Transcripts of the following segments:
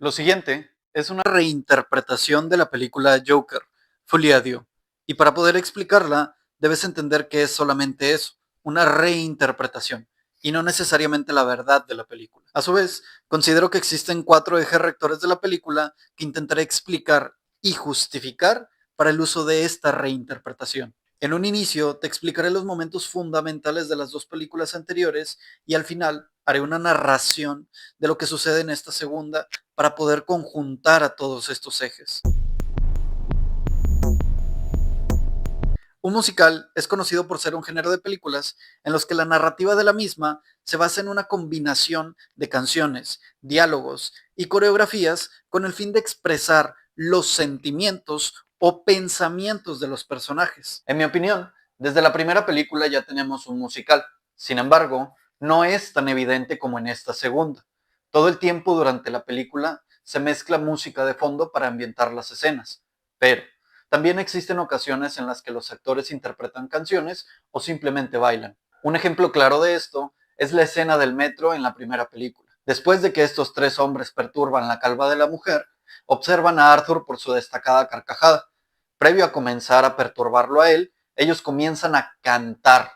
Lo siguiente es una reinterpretación de la película Joker, Folie à Deux, y para poder explicarla debes entender que es solamente eso, una reinterpretación, y no necesariamente la verdad de la película. A su vez, considero que existen 4 ejes rectores de la película que intentaré explicar y justificar para el uso de esta reinterpretación. En un inicio te explicaré los momentos fundamentales de las dos películas anteriores y al final haré una narración de lo que sucede en esta segunda para poder conjuntar a todos estos ejes. Un musical es conocido por ser un género de películas en los que la narrativa de la misma se basa en una combinación de canciones, diálogos y coreografías con el fin de expresar los sentimientos o pensamientos de los personajes. En mi opinión, desde la primera película ya tenemos un musical. Sin embargo, no es tan evidente como en esta segunda. Todo el tiempo durante la película se mezcla música de fondo para ambientar las escenas, pero también existen ocasiones en las que los actores interpretan canciones o simplemente bailan. Un ejemplo claro de esto es la escena del metro en la primera película. Después de que estos 3 hombres perturban la calva de la mujer, observan a Arthur por su destacada carcajada. Previo a comenzar a perturbarlo a él, ellos comienzan a cantar.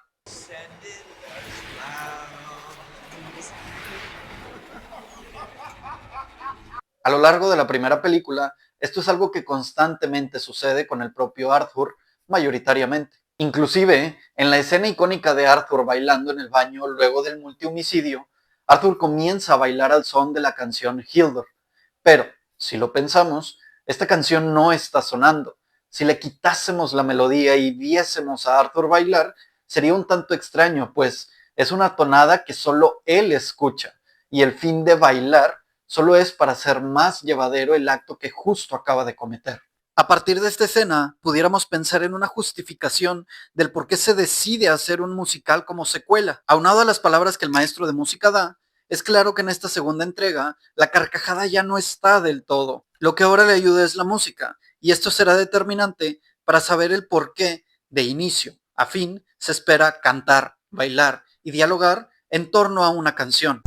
A lo largo de la primera película, esto es algo que constantemente sucede con el propio Arthur, mayoritariamente. Inclusive, en la escena icónica de Arthur bailando en el baño luego del multihomicidio, Arthur comienza a bailar al son de la canción Hildur. Pero, si lo pensamos, esta canción no está sonando. Si le quitásemos la melodía y viésemos a Arthur bailar, sería un tanto extraño, pues es una tonada que solo él escucha, y el fin de bailar solo es para hacer más llevadero el acto que justo acaba de cometer. A partir de esta escena, pudiéramos pensar en una justificación del por qué se decide hacer un musical como secuela. Aunado a las palabras que el maestro de música da, es claro que en esta segunda entrega, la carcajada ya no está del todo. Lo que ahora le ayuda es la música, y esto será determinante para saber el por qué, de inicio a fin, se espera cantar, bailar y dialogar en torno a una canción.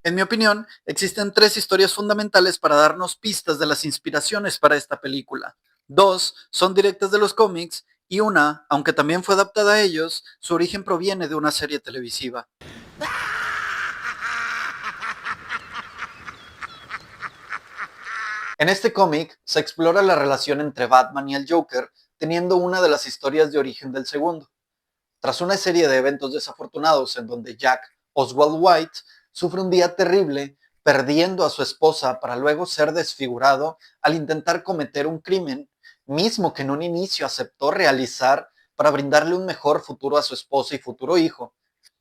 En mi opinión, existen 3 historias fundamentales para darnos pistas de las inspiraciones para esta película. 2 son directas de los cómics y una, aunque también fue adaptada a ellos, su origen proviene de una serie televisiva. En este cómic se explora la relación entre Batman y el Joker, teniendo una de las historias de origen del segundo. Tras una serie de eventos desafortunados en donde Jack Oswald White sufre un día terrible, perdiendo a su esposa para luego ser desfigurado al intentar cometer un crimen, mismo que en un inicio aceptó realizar para brindarle un mejor futuro a su esposa y futuro hijo.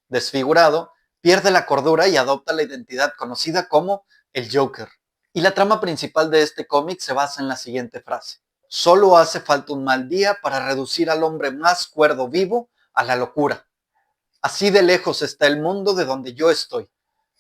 Desfigurado, pierde la cordura y adopta la identidad conocida como el Joker. Y la trama principal de este cómic se basa en la siguiente frase: solo hace falta un mal día para reducir al hombre más cuerdo vivo a la locura. Así de lejos está el mundo de donde yo estoy.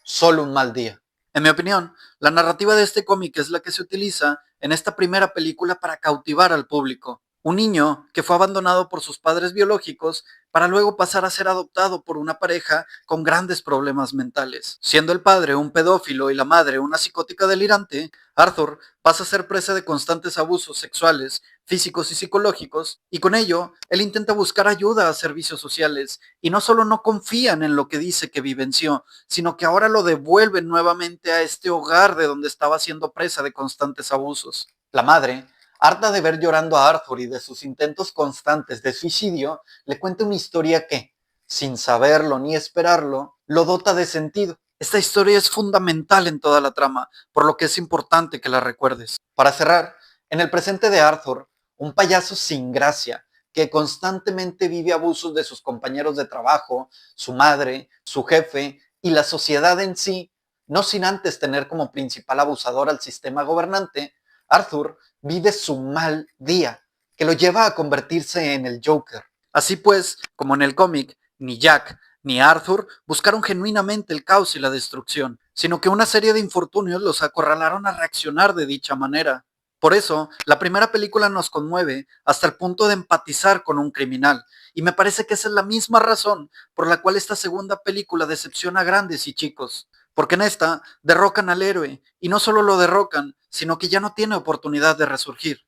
Solo un mal día. En mi opinión, la narrativa de este cómic es la que se utiliza en esta primera película para cautivar al público. Un niño que fue abandonado por sus padres biológicos para luego pasar a ser adoptado por una pareja con grandes problemas mentales. Siendo el padre un pedófilo y la madre una psicótica delirante, Arthur pasa a ser presa de constantes abusos sexuales, físicos y psicológicos, y con ello, él intenta buscar ayuda a servicios sociales, y no solo no confían en lo que dice que vivenció, sino que ahora lo devuelven nuevamente a este hogar de donde estaba siendo presa de constantes abusos. La madre, harta de ver llorando a Arthur y de sus intentos constantes de suicidio, le cuenta una historia que, sin saberlo ni esperarlo, lo dota de sentido. Esta historia es fundamental en toda la trama, por lo que es importante que la recuerdes. Para cerrar, en el presente de Arthur, un payaso sin gracia, que constantemente vive abusos de sus compañeros de trabajo, su madre, su jefe y la sociedad en sí, no sin antes tener como principal abusador al sistema gobernante, Arthur vive su mal día, que lo lleva a convertirse en el Joker. Así pues, como en el cómic, ni Jack ni Arthur buscaron genuinamente el caos y la destrucción, sino que una serie de infortunios los acorralaron a reaccionar de dicha manera. Por eso, la primera película nos conmueve hasta el punto de empatizar con un criminal, y me parece que esa es la misma razón por la cual esta segunda película decepciona a grandes y chicos. porque en esta derrocan al héroe, y no solo lo derrocan, sino que ya no tiene oportunidad de resurgir.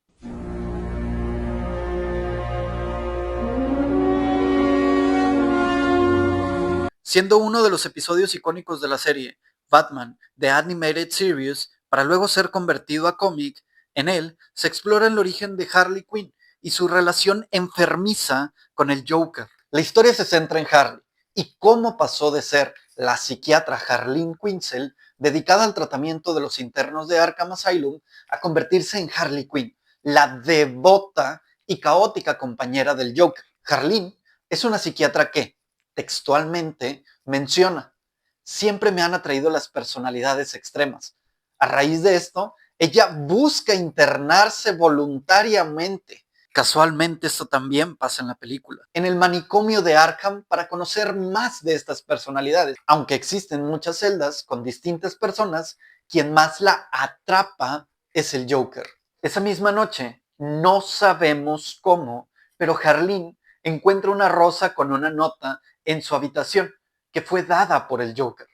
Siendo uno de los episodios icónicos de la serie Batman The Animated Series, para luego ser convertido a cómic, en él se explora el origen de Harley Quinn y su relación enfermiza con el Joker. La historia se centra en Harley y cómo pasó de ser la psiquiatra Harleen Quinzel, dedicada al tratamiento de los internos de Arkham Asylum, a convertirse en Harley Quinn, la devota y caótica compañera del Joker. Harleen es una psiquiatra que, textualmente, menciona: siempre me han atraído las personalidades extremas. A raíz de esto, ella busca internarse voluntariamente. Casualmente esto también pasa en la película. En el manicomio de Arkham, para conocer más de estas personalidades. Aunque existen muchas celdas con distintas personas, quien más la atrapa es el Joker. Esa misma noche, no sabemos cómo, pero Harleen encuentra una rosa con una nota en su habitación que fue dada por el Joker.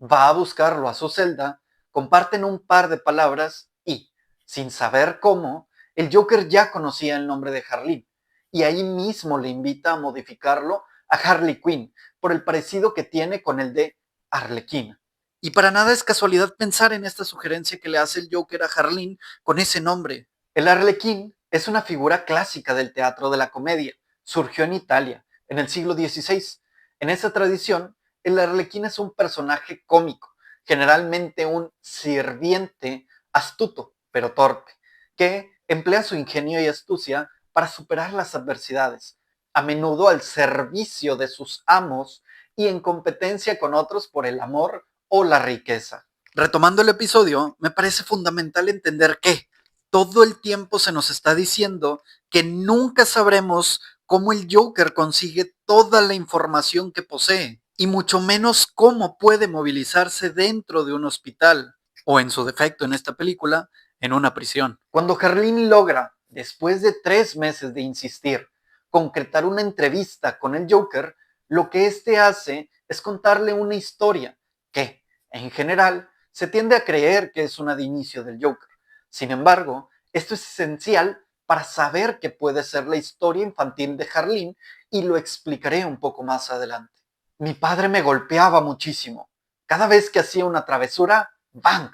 Va a buscarlo a su celda, comparten un par de palabras y, sin saber cómo, el Joker ya conocía el nombre de Harleen y ahí mismo le invita a modificarlo a Harley Quinn por el parecido que tiene con el de Arlequina. Y para nada es casualidad pensar en esta sugerencia que le hace el Joker a Harleen con ese nombre. El Arlequín es una figura clásica del teatro de la comedia. Surgió en Italia, en el siglo XVI. En esa tradición, el Arlequín es un personaje cómico, generalmente un sirviente astuto, pero torpe, que emplea su ingenio y astucia para superar las adversidades, a menudo al servicio de sus amos y en competencia con otros por el amor o la riqueza. Retomando el episodio, me parece fundamental entender que todo el tiempo se nos está diciendo que nunca sabremos cómo el Joker consigue toda la información que posee, y mucho menos cómo puede movilizarse dentro de un hospital, o en su defecto en esta película, en una prisión. Cuando Harleen logra, después de 3 meses de insistir, concretar una entrevista con el Joker, lo que éste hace es contarle una historia que, en general, se tiende a creer que es una de inicio del Joker. Sin embargo, esto es esencial para saber qué puede ser la historia infantil de Harleen y lo explicaré un poco más adelante. Mi padre me golpeaba muchísimo. Cada vez que hacía una travesura, ¡bang!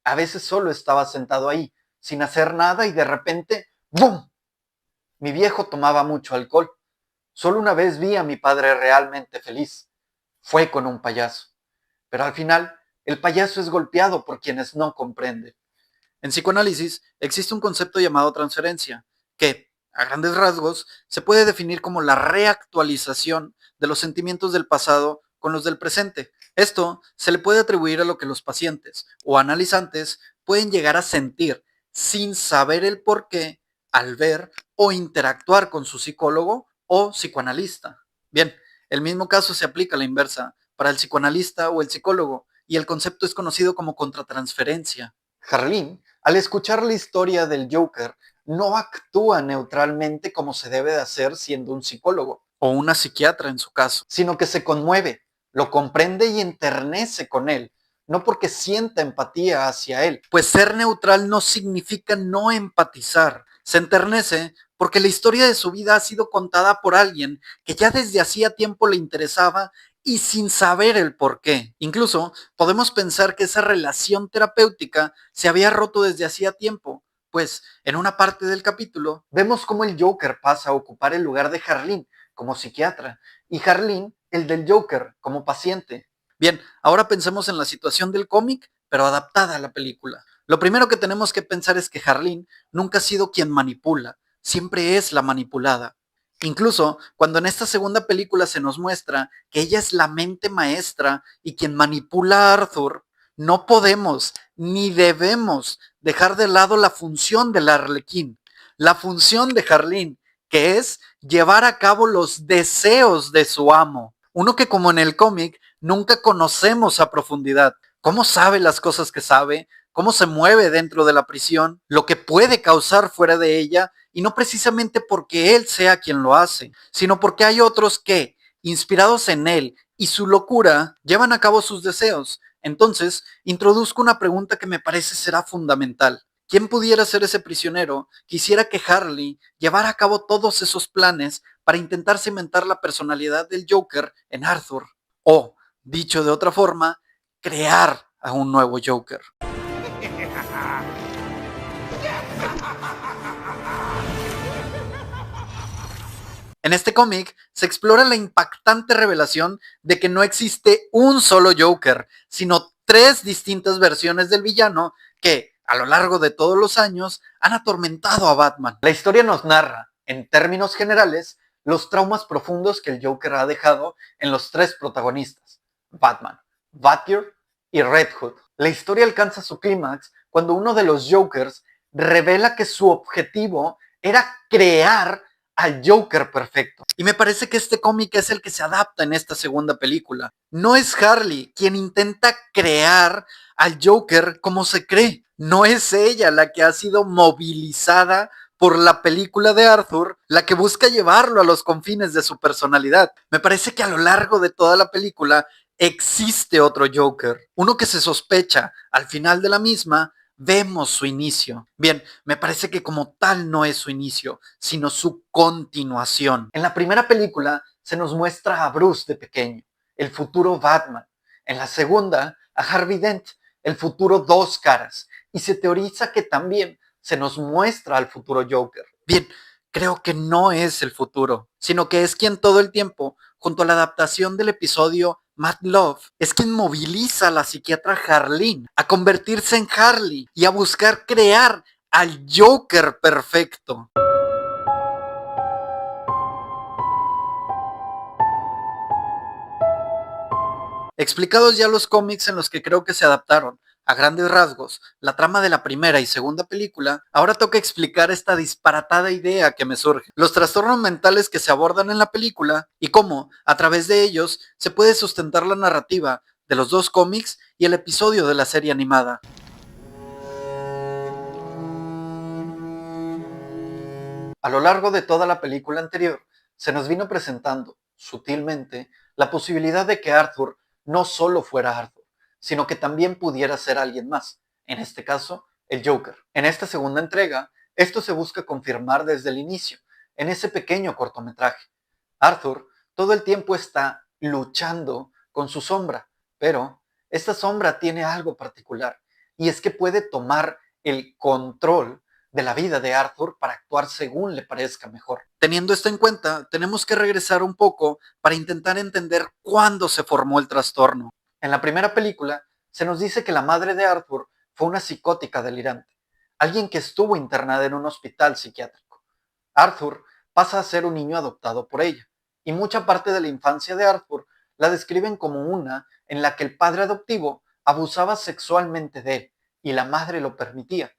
A veces solo estaba sentado ahí, sin hacer nada y de repente, ¡bum! Mi viejo tomaba mucho alcohol. Solo una vez vi a mi padre realmente feliz. Fue con un payaso. Pero al final, el payaso es golpeado por quienes no comprenden. En psicoanálisis existe un concepto llamado transferencia, que, a grandes rasgos, se puede definir como la reactualización de los sentimientos del pasado con los del presente. Esto se le puede atribuir a lo que los pacientes o analizantes pueden llegar a sentir sin saber el por qué al ver o interactuar con su psicólogo o psicoanalista. Bien, el mismo caso se aplica a la inversa para el psicoanalista o el psicólogo, y el concepto es conocido como contratransferencia. Harleen, al escuchar la historia del Joker, no actúa neutralmente como se debe de hacer siendo un psicólogo, o una psiquiatra en su caso, sino que se conmueve, lo comprende y enternece con él, no porque sienta empatía hacia él, pues ser neutral no significa no empatizar. Se enternece porque la historia de su vida ha sido contada por alguien que ya desde hacía tiempo le interesaba y sin saber el por qué. Incluso podemos pensar que esa relación terapéutica se había roto desde hacía tiempo, pues en una parte del capítulo vemos cómo el Joker pasa a ocupar el lugar de Harleen como psiquiatra y Harleen el del Joker como paciente. Bien, ahora pensemos en la situación del cómic, pero adaptada a la película. Lo primero que tenemos que pensar es que Harleen nunca ha sido quien manipula, siempre es la manipulada. Incluso cuando en esta segunda película se nos muestra que ella es la mente maestra y quien manipula a Arthur, no podemos ni debemos dejar de lado la función del Arlequín, la función de Harleen, que es llevar a cabo los deseos de su amo. Uno que, como en el cómic, nunca conocemos a profundidad. ¿Cómo sabe las cosas que sabe? ¿Cómo se mueve dentro de la prisión? Lo que puede causar fuera de ella, y no precisamente porque él sea quien lo hace, sino porque hay otros que, inspirados en él y su locura, llevan a cabo sus deseos. Entonces, introduzco una pregunta que me parece será fundamental. ¿Quién pudiera ser ese prisionero que hiciera que Harley llevara a cabo todos esos planes para intentar cimentar la personalidad del Joker en Arthur? O, dicho de otra forma, crear a un nuevo Joker. En este cómic se explora la impactante revelación de que no existe un solo Joker, sino 3 distintas versiones del villano que, a lo largo de todos los años, han atormentado a Batman. La historia nos narra, en términos generales, los traumas profundos que el Joker ha dejado en los 3 protagonistas, Batman, Batgirl y Red Hood. La historia alcanza su clímax cuando uno de los Jokers revela que su objetivo era crear al Joker perfecto. Y me parece que este cómic es el que se adapta en esta segunda película. No es Harley quien intenta crear al Joker como se cree. No es ella la que ha sido movilizada por la película de Arthur, la que busca llevarlo a los confines de su personalidad. Me parece que a lo largo de toda la película existe otro Joker, uno que se sospecha al final de la misma. Vemos su inicio. Bien, me parece que como tal no es su inicio, sino su continuación. En la primera película se nos muestra a Bruce de pequeño, el futuro Batman. En la segunda, a Harvey Dent, el futuro Dos Caras. Y se teoriza que también se nos muestra al futuro Joker. Bien, creo que no es el futuro, sino que es quien todo el tiempo, junto a la adaptación del episodio Mad Love, es quien moviliza a la psiquiatra Harleen a convertirse en Harley y a buscar crear al Joker perfecto. Explicados ya los cómics en los que creo que se adaptaron, a grandes rasgos, la trama de la primera y segunda película, ahora toca explicar esta disparatada idea que me surge, los trastornos mentales que se abordan en la película y cómo, a través de ellos, se puede sustentar la narrativa de los 2 cómics y el episodio de la serie animada. A lo largo de toda la película anterior, se nos vino presentando, sutilmente, la posibilidad de que Arthur no solo fuera Arthur, sino que también pudiera ser alguien más, en este caso, el Joker. En esta segunda entrega, esto se busca confirmar desde el inicio, en ese pequeño cortometraje. Arthur todo el tiempo está luchando con su sombra, pero esta sombra tiene algo particular, y es que puede tomar el control de la vida de Arthur para actuar según le parezca mejor. Teniendo esto en cuenta, tenemos que regresar un poco para intentar entender cuándo se formó el trastorno. En la primera película, se nos dice que la madre de Arthur fue una psicótica delirante, alguien que estuvo internada en un hospital psiquiátrico. Arthur pasa a ser un niño adoptado por ella, y mucha parte de la infancia de Arthur la describen como una en la que el padre adoptivo abusaba sexualmente de él, y la madre lo permitía.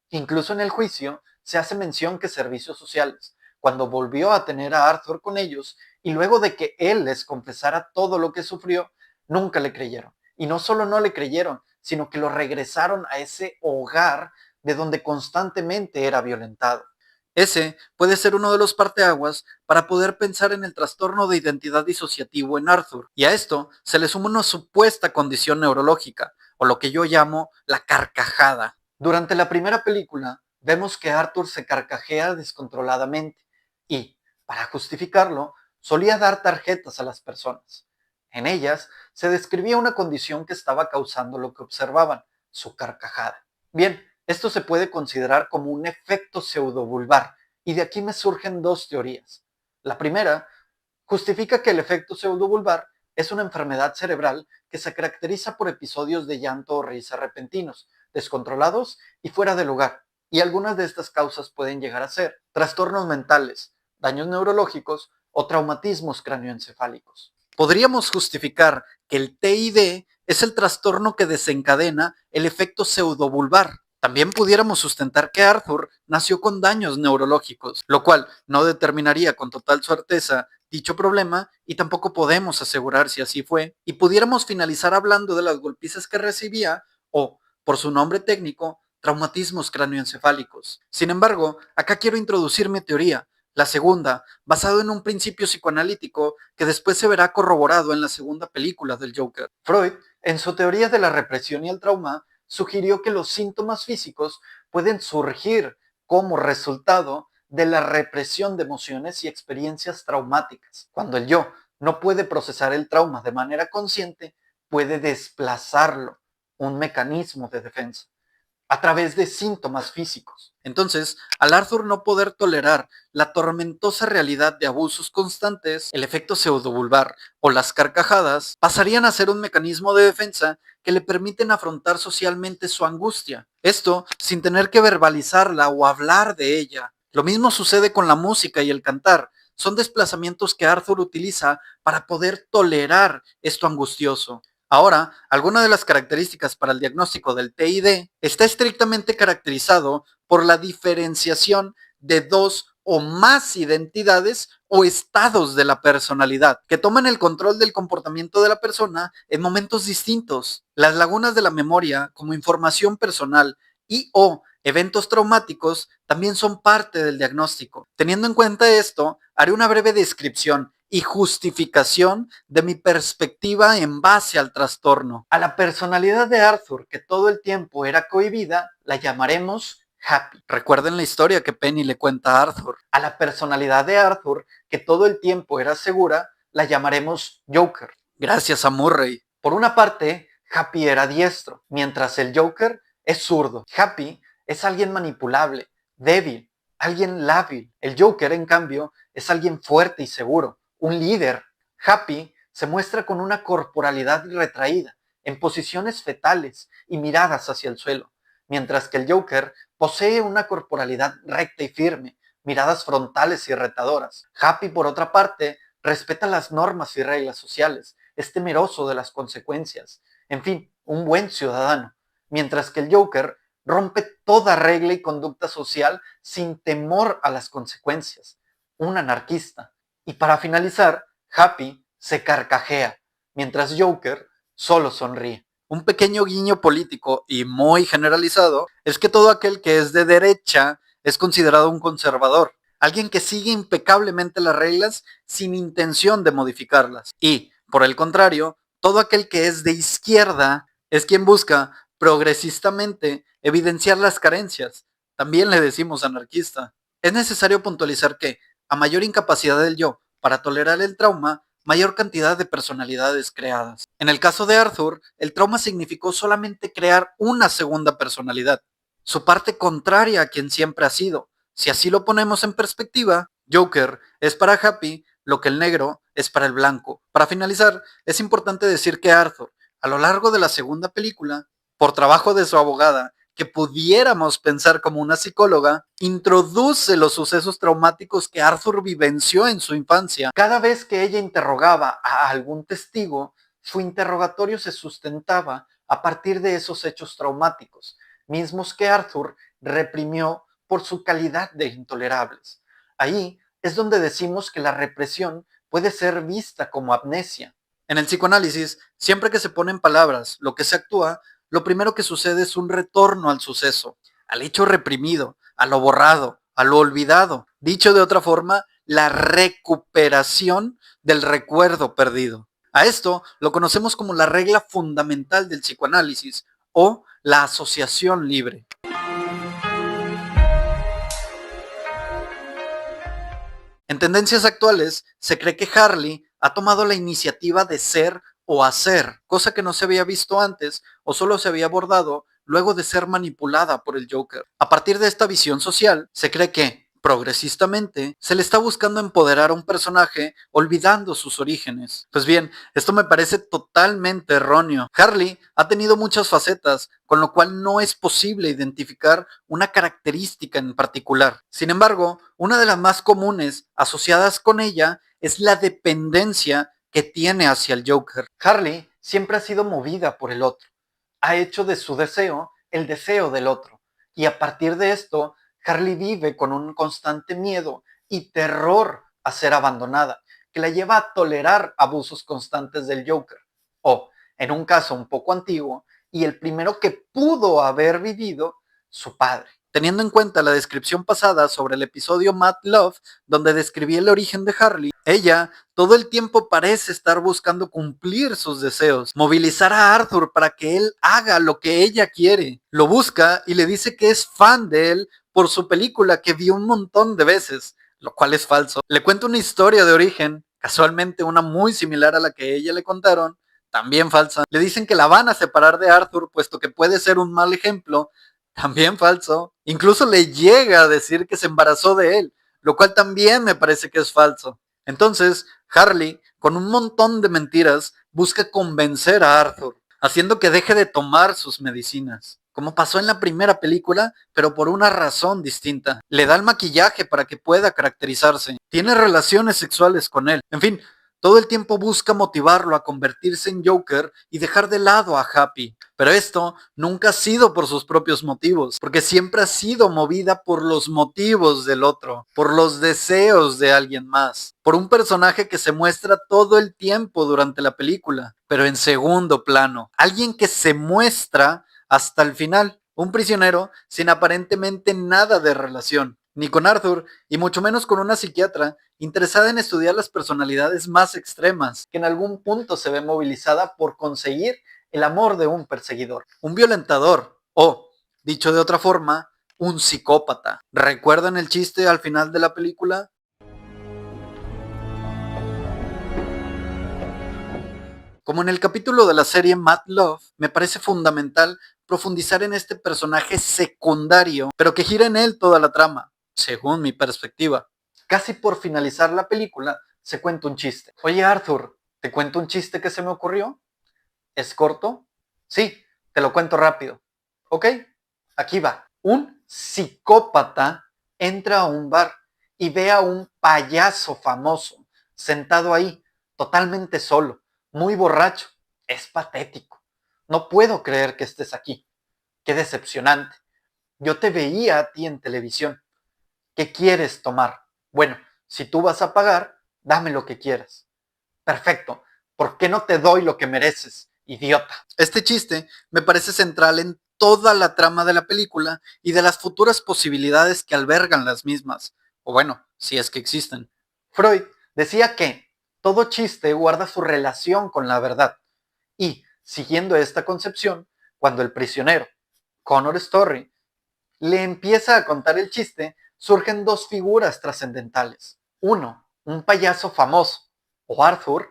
Incluso en el juicio se hace mención que servicios sociales, cuando volvió a tener a Arthur con ellos y luego de que él les confesara todo lo que sufrió, nunca le creyeron. Y no solo no le creyeron, sino que lo regresaron a ese hogar de donde constantemente era violentado. Ese puede ser uno de los parteaguas para poder pensar en el trastorno de identidad disociativo en Arthur. Y a esto se le suma una supuesta condición neurológica, o lo que yo llamo la carcajada. Durante la primera película, vemos que Arthur se carcajea descontroladamente y, para justificarlo, solía dar tarjetas a las personas. En ellas se describía una condición que estaba causando lo que observaban, su carcajada. Bien, esto se puede considerar como un efecto pseudovulvar, y de aquí me surgen 2 teorías. La primera justifica que el efecto pseudovulvar es una enfermedad cerebral que se caracteriza por episodios de llanto o risa repentinos, descontrolados y fuera de lugar, y algunas de estas causas pueden llegar a ser trastornos mentales, daños neurológicos o traumatismos cráneoencefálicos. Podríamos justificar que el TID es el trastorno que desencadena el efecto pseudovulvar. También pudiéramos sustentar que Arthur nació con daños neurológicos, lo cual no determinaría con total certeza dicho problema y tampoco podemos asegurar si así fue. Y pudiéramos finalizar hablando de las golpizas que recibía o, por su nombre técnico, traumatismos cráneoencefálicos. Sin embargo, acá quiero introducir mi teoría, La segunda, basado en un principio psicoanalítico que después se verá corroborado en la segunda película del Joker. Freud, en su teoría de la represión y el trauma, sugirió que los síntomas físicos pueden surgir como resultado de la represión de emociones y experiencias traumáticas. Cuando el yo no puede procesar el trauma de manera consciente, puede desplazarlo, un mecanismo de defensa, a través de síntomas físicos. Entonces, al Arthur no poder tolerar la tormentosa realidad de abusos constantes, el efecto pseudovulvar o las carcajadas pasarían a ser un mecanismo de defensa que le permiten afrontar socialmente su angustia. Esto sin tener que verbalizarla o hablar de ella. Lo mismo sucede con la música y el cantar. Son desplazamientos que Arthur utiliza para poder tolerar esto angustioso. Ahora, alguna de las características para el diagnóstico del TID está estrictamente caracterizado por la diferenciación de dos o más identidades o estados de la personalidad que toman el control del comportamiento de la persona en momentos distintos. Las lagunas de la memoria, como información personal y o eventos traumáticos, también son parte del diagnóstico. Teniendo en cuenta esto, haré una breve descripción y justificación de mi perspectiva en base al trastorno. A la personalidad de Arthur, que todo el tiempo era cohibida, la llamaremos Happy. Recuerden la historia que Penny le cuenta a Arthur. A la personalidad de Arthur, que todo el tiempo era segura, la llamaremos Joker. Gracias a Murray. Por una parte, Happy era diestro, mientras el Joker es zurdo. Happy es alguien manipulable, débil, alguien lábil. El Joker, en cambio, es alguien fuerte y seguro, un líder. Happy se muestra con una corporalidad retraída, en posiciones fetales y miradas hacia el suelo, mientras que el Joker posee una corporalidad recta y firme, miradas frontales y retadoras. Happy, por otra parte, respeta las normas y reglas sociales, es temeroso de las consecuencias, en fin, un buen ciudadano, mientras que el Joker rompe toda regla y conducta social sin temor a las consecuencias, un anarquista. Y para finalizar, Happy se carcajea, mientras Joker solo sonríe. Un pequeño guiño político y muy generalizado es que todo aquel que es de derecha es considerado un conservador, alguien que sigue impecablemente las reglas sin intención de modificarlas. Y, por el contrario, todo aquel que es de izquierda es quien busca progresistamente evidenciar las carencias. También le decimos anarquista. Es necesario puntualizar que, a mayor incapacidad del yo para tolerar el trauma, mayor cantidad de personalidades creadas. En el caso de Arthur, el trauma significó solamente crear una segunda personalidad, su parte contraria a quien siempre ha sido. Si así lo ponemos en perspectiva, Joker es para Happy lo que el negro es para el blanco. Para finalizar, es importante decir que Arthur, a lo largo de la segunda película, por trabajo de su abogada, que pudiéramos pensar como una psicóloga, introduce los sucesos traumáticos que Arthur vivenció en su infancia. Cada vez que ella interrogaba a algún testigo, su interrogatorio se sustentaba a partir de esos hechos traumáticos, mismos que Arthur reprimió por su calidad de intolerables. Ahí es donde decimos que la represión puede ser vista como amnesia. En el psicoanálisis, siempre que se ponen palabras lo que se actúa, lo primero que sucede es un retorno al suceso, al hecho reprimido, a lo borrado, a lo olvidado. Dicho de otra forma, la recuperación del recuerdo perdido. A esto lo conocemos como la regla fundamental del psicoanálisis o la asociación libre. En tendencias actuales, se cree que Harley ha tomado la iniciativa de ser o hacer, cosa que no se había visto antes o solo se había abordado luego de ser manipulada por el Joker. A partir de esta visión social, se cree que, progresistamente, se le está buscando empoderar a un personaje olvidando sus orígenes. Pues bien, esto me parece totalmente erróneo. Harley ha tenido muchas facetas, con lo cual no es posible identificar una característica en particular. Sin embargo, una de las más comunes asociadas con ella es la dependencia que tiene hacia el Joker. Harley siempre ha sido movida por el otro. Ha hecho de su deseo el deseo del otro. Y a partir de esto, Harley vive con un constante miedo y terror a ser abandonada, que la lleva a tolerar abusos constantes del Joker. O, en un caso un poco antiguo, y el primero que pudo haber vivido, su padre. teniendo en cuenta la descripción pasada sobre el episodio Mad Love, donde describí el origen de Harley, ella todo el tiempo parece estar buscando cumplir sus deseos, movilizar a Arthur para que él haga lo que ella quiere. Lo busca y le dice que es fan de él por su película que vio un montón de veces, lo cual es falso. Le cuenta una historia de origen, casualmente una muy similar a la que ella le contaron, también falsa. Le dicen que la van a separar de Arthur, puesto que puede ser un mal ejemplo, también falso. Incluso le llega a decir que se embarazó de él, lo cual también me parece que es falso. Entonces, Harley, con un montón de mentiras, busca convencer a Arthur, haciendo que deje de tomar sus medicinas, como pasó en la primera película, pero por una razón distinta. Le da el maquillaje para que pueda caracterizarse, tiene relaciones sexuales con él, en fin, todo el tiempo busca motivarlo a convertirse en Joker y dejar de lado a Happy. Pero esto nunca ha sido por sus propios motivos, porque siempre ha sido movida por los motivos del otro, por los deseos de alguien más, por un personaje que se muestra todo el tiempo durante la película, pero en segundo plano. Alguien que se muestra hasta el final. Un prisionero sin aparentemente nada de relación, ni con Arthur, y mucho menos con una psiquiatra interesada en estudiar las personalidades más extremas, que en algún punto se ve movilizada por conseguir el amor de un perseguidor, un violentador, o, dicho de otra forma, un psicópata. ¿Recuerdan el chiste al final de la película? Como en el capítulo de la serie Mad Love, me parece fundamental profundizar en este personaje secundario, pero que gira en él toda la trama, según mi perspectiva. Casi por finalizar la película, se cuenta un chiste. Oye Arthur, ¿te cuento un chiste que se me ocurrió? ¿Es corto? Sí, te lo cuento rápido. ¿Ok? Aquí va. Un psicópata entra a un bar y ve a un payaso famoso sentado ahí, totalmente solo, muy borracho. Es patético. No puedo creer que estés aquí. Qué decepcionante. Yo te veía a ti en televisión. ¿Qué quieres tomar? Bueno, si tú vas a pagar, dame lo que quieras. Perfecto. ¿Por qué no te doy lo que mereces, idiota? Este chiste me parece central en toda la trama de la película y de las futuras posibilidades que albergan las mismas. O bueno, si es que existen. Freud decía que todo chiste guarda su relación con la verdad. Y, siguiendo esta concepción, cuando el prisionero, Connor Story, le empieza a contar el chiste, surgen dos figuras trascendentales. Uno, un payaso famoso, o Arthur,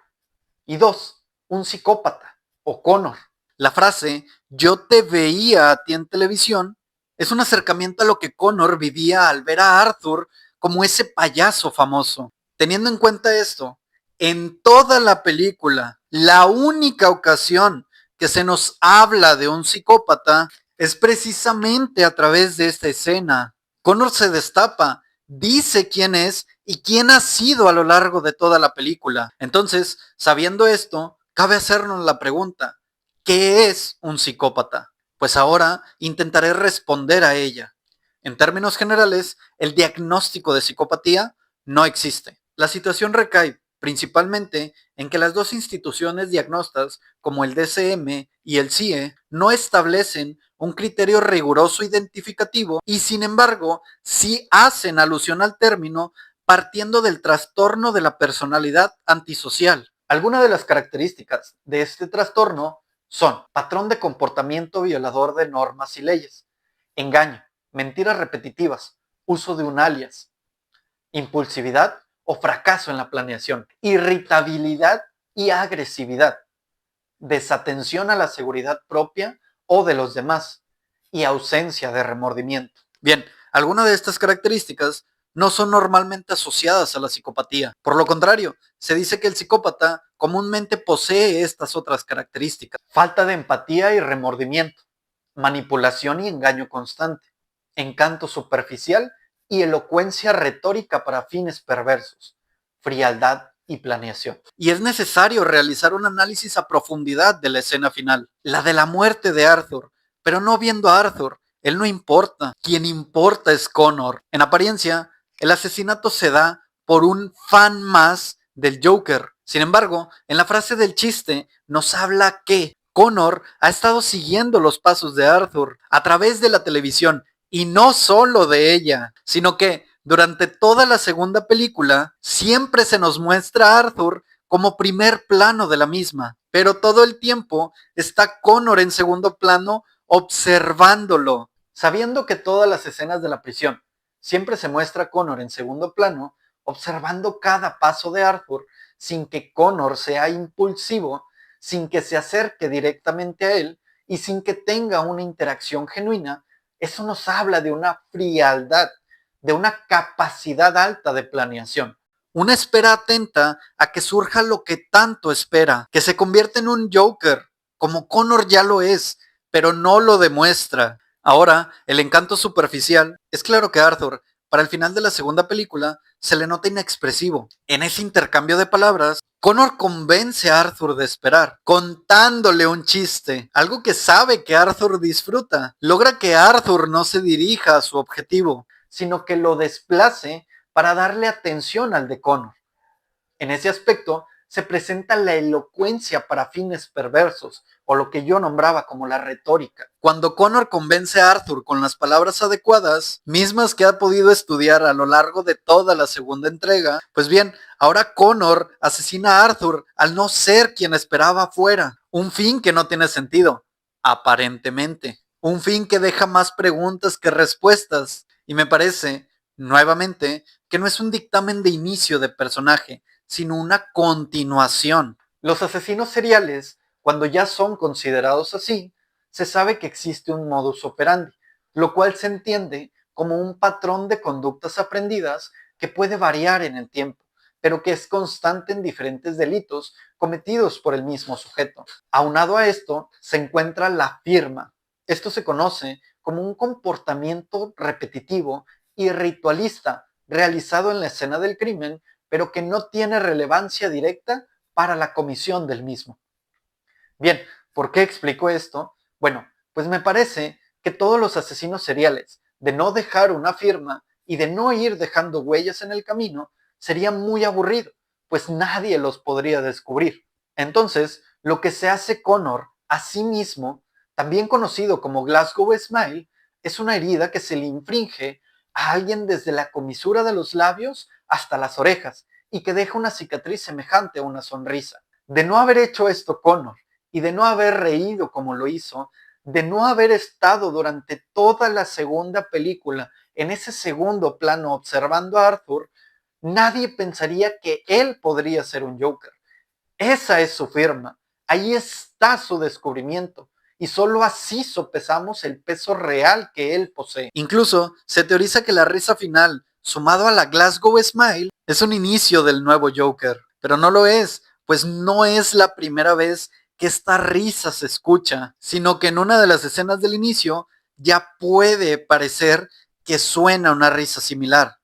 y dos, un psicópata, o Connor. La frase, yo te veía a ti en televisión, es un acercamiento a lo que Connor vivía al ver a Arthur como ese payaso famoso. Teniendo en cuenta esto, en toda la película, la única ocasión que se nos habla de un psicópata es precisamente a través de esta escena. Connor se destapa, dice quién es y quién ha sido a lo largo de toda la película. Entonces, sabiendo esto, cabe hacernos la pregunta, ¿qué es un psicópata? Pues ahora intentaré responder a ella. En términos generales, el diagnóstico de psicopatía no existe. La situación recae principalmente en que las dos instituciones diagnostas, como el DSM y el CIE, no establecen un criterio riguroso identificativo y sin embargo sí hacen alusión al término partiendo del trastorno de la personalidad antisocial. Algunas de las características de este trastorno son patrón de comportamiento violador de normas y leyes, engaño, mentiras repetitivas, uso de un alias, impulsividad o fracaso en la planeación, irritabilidad y agresividad, desatención a la seguridad propia o de los demás y ausencia de remordimiento. Bien, algunas de estas características no son normalmente asociadas a la psicopatía. Por lo contrario, se dice que el psicópata comúnmente posee estas otras características. Falta de empatía y remordimiento, manipulación y engaño constante, encanto superficial y elocuencia retórica para fines perversos, frialdad y planeación. Y es necesario realizar un análisis a profundidad de la escena final, la de la muerte de Arthur, pero no viendo a Arthur, él no importa, quien importa es Connor. En apariencia, el asesinato se da por un fan más del Joker. Sin embargo, en la frase del chiste nos habla que Connor ha estado siguiendo los pasos de Arthur a través de la televisión Y no solo de ella, sino que durante toda la segunda película siempre se nos muestra a Arthur como primer plano de la misma, pero todo el tiempo está Connor en segundo plano observándolo. Sabiendo que todas las escenas de la prisión siempre se muestra a Connor en segundo plano, observando cada paso de Arthur, sin que Connor sea impulsivo, sin que se acerque directamente a él y sin que tenga una interacción genuina, eso nos habla de una frialdad, de una capacidad alta de planeación. Una espera atenta a que surja lo que tanto espera, que se convierte en un Joker, como Connor ya lo es, pero no lo demuestra. Ahora, el encanto superficial, es claro que Arthur, para el final de la segunda película, se le nota inexpresivo. En ese intercambio de palabras, Connor convence a Arthur de esperar, contándole un chiste, algo que sabe que Arthur disfruta. Logra que Arthur no se dirija a su objetivo, sino que lo desplace para darle atención al de Connor. En ese aspecto, se presenta la elocuencia para fines perversos, o lo que yo nombraba como la retórica. Cuando Connor convence a Arthur con las palabras adecuadas, mismas que ha podido estudiar a lo largo de toda la segunda entrega, pues bien, ahora Connor asesina a Arthur al no ser quien esperaba fuera. Un fin que no tiene sentido, aparentemente. Un fin que deja más preguntas que respuestas. Y me parece, nuevamente, que no es un dictamen de inicio de personaje, sino una continuación. Los asesinos seriales, cuando ya son considerados así, se sabe que existe un modus operandi, lo cual se entiende como un patrón de conductas aprendidas que puede variar en el tiempo, pero que es constante en diferentes delitos cometidos por el mismo sujeto. Aunado a esto, se encuentra la firma. Esto se conoce como un comportamiento repetitivo y ritualista realizado en la escena del crimen, pero que no tiene relevancia directa para la comisión del mismo. Bien, ¿por qué explico esto? Bueno, pues me parece que todos los asesinos seriales, de no dejar una firma y de no ir dejando huellas en el camino, sería muy aburrido, pues nadie los podría descubrir. Entonces, lo que se hace Connor a sí mismo, también conocido como Glasgow Smile, es una herida que se le infringe a alguien desde la comisura de los labios hasta las orejas y que deja una cicatriz semejante a una sonrisa. De no haber hecho esto Connor y de no haber reído como lo hizo, de no haber estado durante toda la segunda película en ese segundo plano observando a Arthur, nadie pensaría que él podría ser un Joker. Esa es su firma, ahí está su descubrimiento, y solo así sopesamos el peso real que él posee. Incluso se teoriza que la risa final, sumado a la Glasgow Smile, es un inicio del nuevo Joker, pero no lo es, pues no es la primera vez que esta risa se escucha, sino que en una de las escenas del inicio ya puede parecer que suena una risa similar.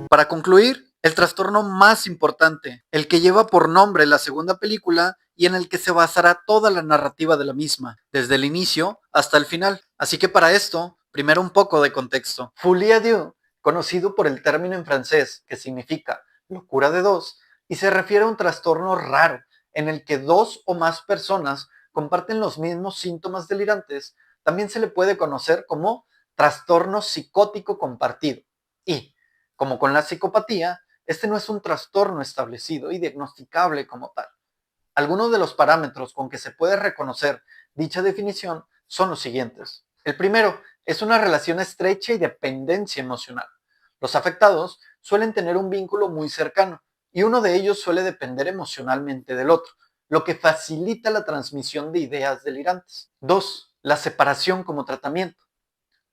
Para concluir, el trastorno más importante, el que lleva por nombre la segunda película y en el que se basará toda la narrativa de la misma, desde el inicio hasta el final. Así que para esto, primero un poco de contexto. Folie à deux, conocido por el término en francés que significa locura de dos, y se refiere a un trastorno raro en el que dos o más personas comparten los mismos síntomas delirantes, también se le puede conocer como trastorno psicótico compartido. Y, como con la psicopatía, este no es un trastorno establecido y diagnosticable como tal. Algunos de los parámetros con que se puede reconocer dicha definición son los siguientes. El primero es una relación estrecha y dependencia emocional. Los afectados suelen tener un vínculo muy cercano y uno de ellos suele depender emocionalmente del otro, lo que facilita la transmisión de ideas delirantes. 2. La separación como tratamiento.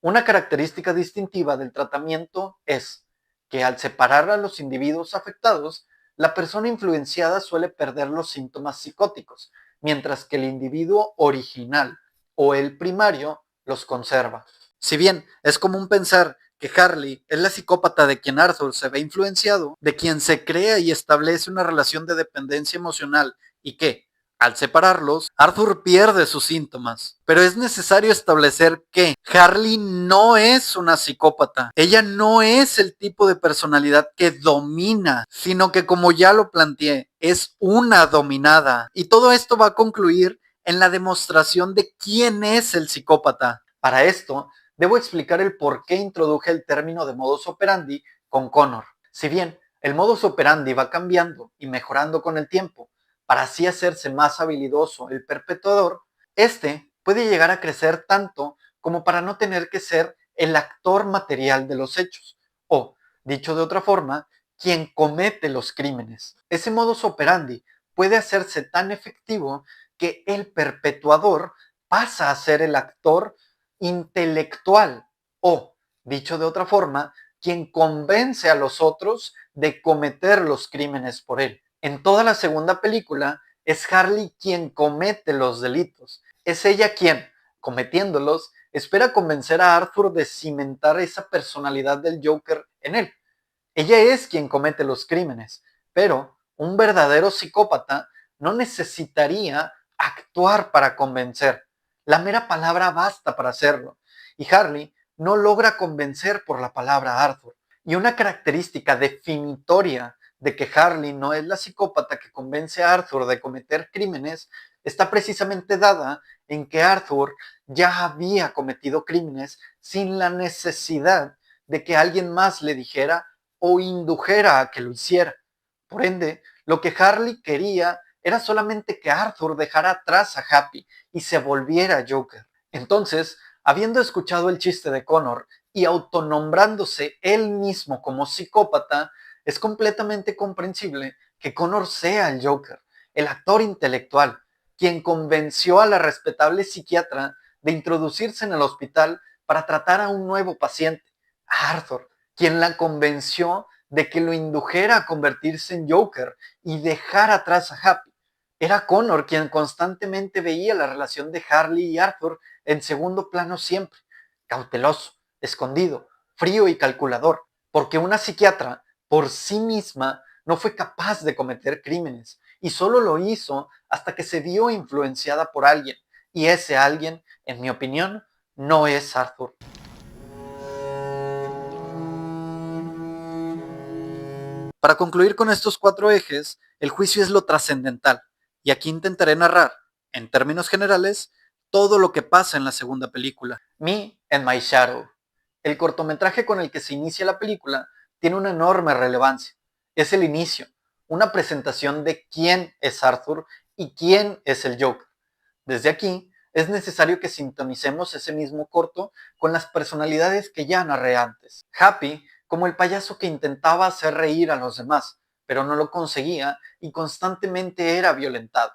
Una característica distintiva del tratamiento es que al separar a los individuos afectados, la persona influenciada suele perder los síntomas psicóticos, mientras que el individuo original o el primario los conserva. Si bien es común pensar que Harley es la psicópata de quien Arthur se ve influenciado, de quien se crea y establece una relación de dependencia emocional y que, al separarlos, Arthur pierde sus síntomas. Pero es necesario establecer que Harley no es una psicópata. Ella no es el tipo de personalidad que domina, sino que, como ya lo planteé, es una dominada. Y todo esto va a concluir en la demostración de quién es el psicópata. Para esto, debo explicar el por qué introduje el término de modus operandi con Connor. Si bien el modus operandi va cambiando y mejorando con el tiempo, para así hacerse más habilidoso el perpetuador, este puede llegar a crecer tanto como para no tener que ser el actor material de los hechos, o, dicho de otra forma, quien comete los crímenes. Ese modus operandi puede hacerse tan efectivo que el perpetuador pasa a ser el actor intelectual, o, dicho de otra forma, quien convence a los otros de cometer los crímenes por él. En toda la segunda película es Harley quien comete los delitos. Es ella quien, cometiéndolos, espera convencer a Arthur de cimentar esa personalidad del Joker en él. Ella es quien comete los crímenes, pero un verdadero psicópata no necesitaría actuar para convencer. La mera palabra basta para hacerlo. Y Harley no logra convencer por la palabra a Arthur. Y una característica definitoria de que Harley no es la psicópata que convence a Arthur de cometer crímenes está precisamente dada en que Arthur ya había cometido crímenes sin la necesidad de que alguien más le dijera o indujera a que lo hiciera. Por ende, lo que Harley quería era solamente que Arthur dejara atrás a Happy y se volviera Joker. Entonces, habiendo escuchado el chiste de Connor y autonombrándose él mismo como psicópata, es completamente comprensible que Connor sea el Joker, el actor intelectual, quien convenció a la respetable psiquiatra de introducirse en el hospital para tratar a un nuevo paciente, a Arthur, quien la convenció de que lo indujera a convertirse en Joker y dejar atrás a Happy. Era Connor quien constantemente veía la relación de Harley y Arthur en segundo plano siempre, cauteloso, escondido, frío y calculador, porque una psiquiatra por sí misma no fue capaz de cometer crímenes y solo lo hizo hasta que se vio influenciada por alguien, y ese alguien, en mi opinión, no es Arthur. Para concluir con estos 4 ejes, el juicio es lo trascendental, y aquí intentaré narrar, en términos generales, todo lo que pasa en la segunda película. Me and My Shadow. El cortometraje con el que se inicia la película tiene una enorme relevancia. Es el inicio, una presentación de quién es Arthur y quién es el Joker. Desde aquí, es necesario que sintonicemos ese mismo corto con las personalidades que ya narré antes. Happy como el payaso que intentaba hacer reír a los demás, pero no lo conseguía y constantemente era violentado,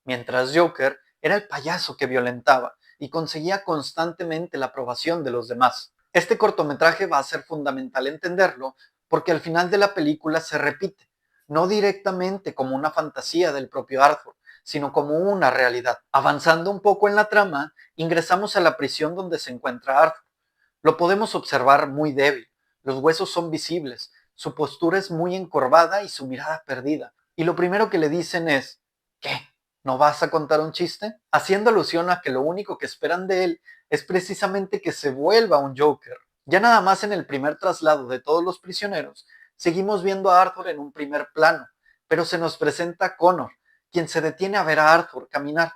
mientras Joker era el payaso que violentaba y conseguía constantemente la aprobación de los demás. Este cortometraje va a ser fundamental entenderlo porque al final de la película se repite, no directamente como una fantasía del propio Arthur, sino como una realidad. Avanzando un poco en la trama, ingresamos a la prisión donde se encuentra Arthur. Lo podemos observar muy débil, los huesos son visibles, su postura es muy encorvada y su mirada perdida. Y lo primero que le dicen es, ¿qué? ¿No vas a contar un chiste? Haciendo alusión a que lo único que esperan de él es precisamente que se vuelva un Joker. Ya nada más en el primer traslado de todos los prisioneros, seguimos viendo a Arthur en un primer plano, pero se nos presenta Connor, quien se detiene a ver a Arthur caminar.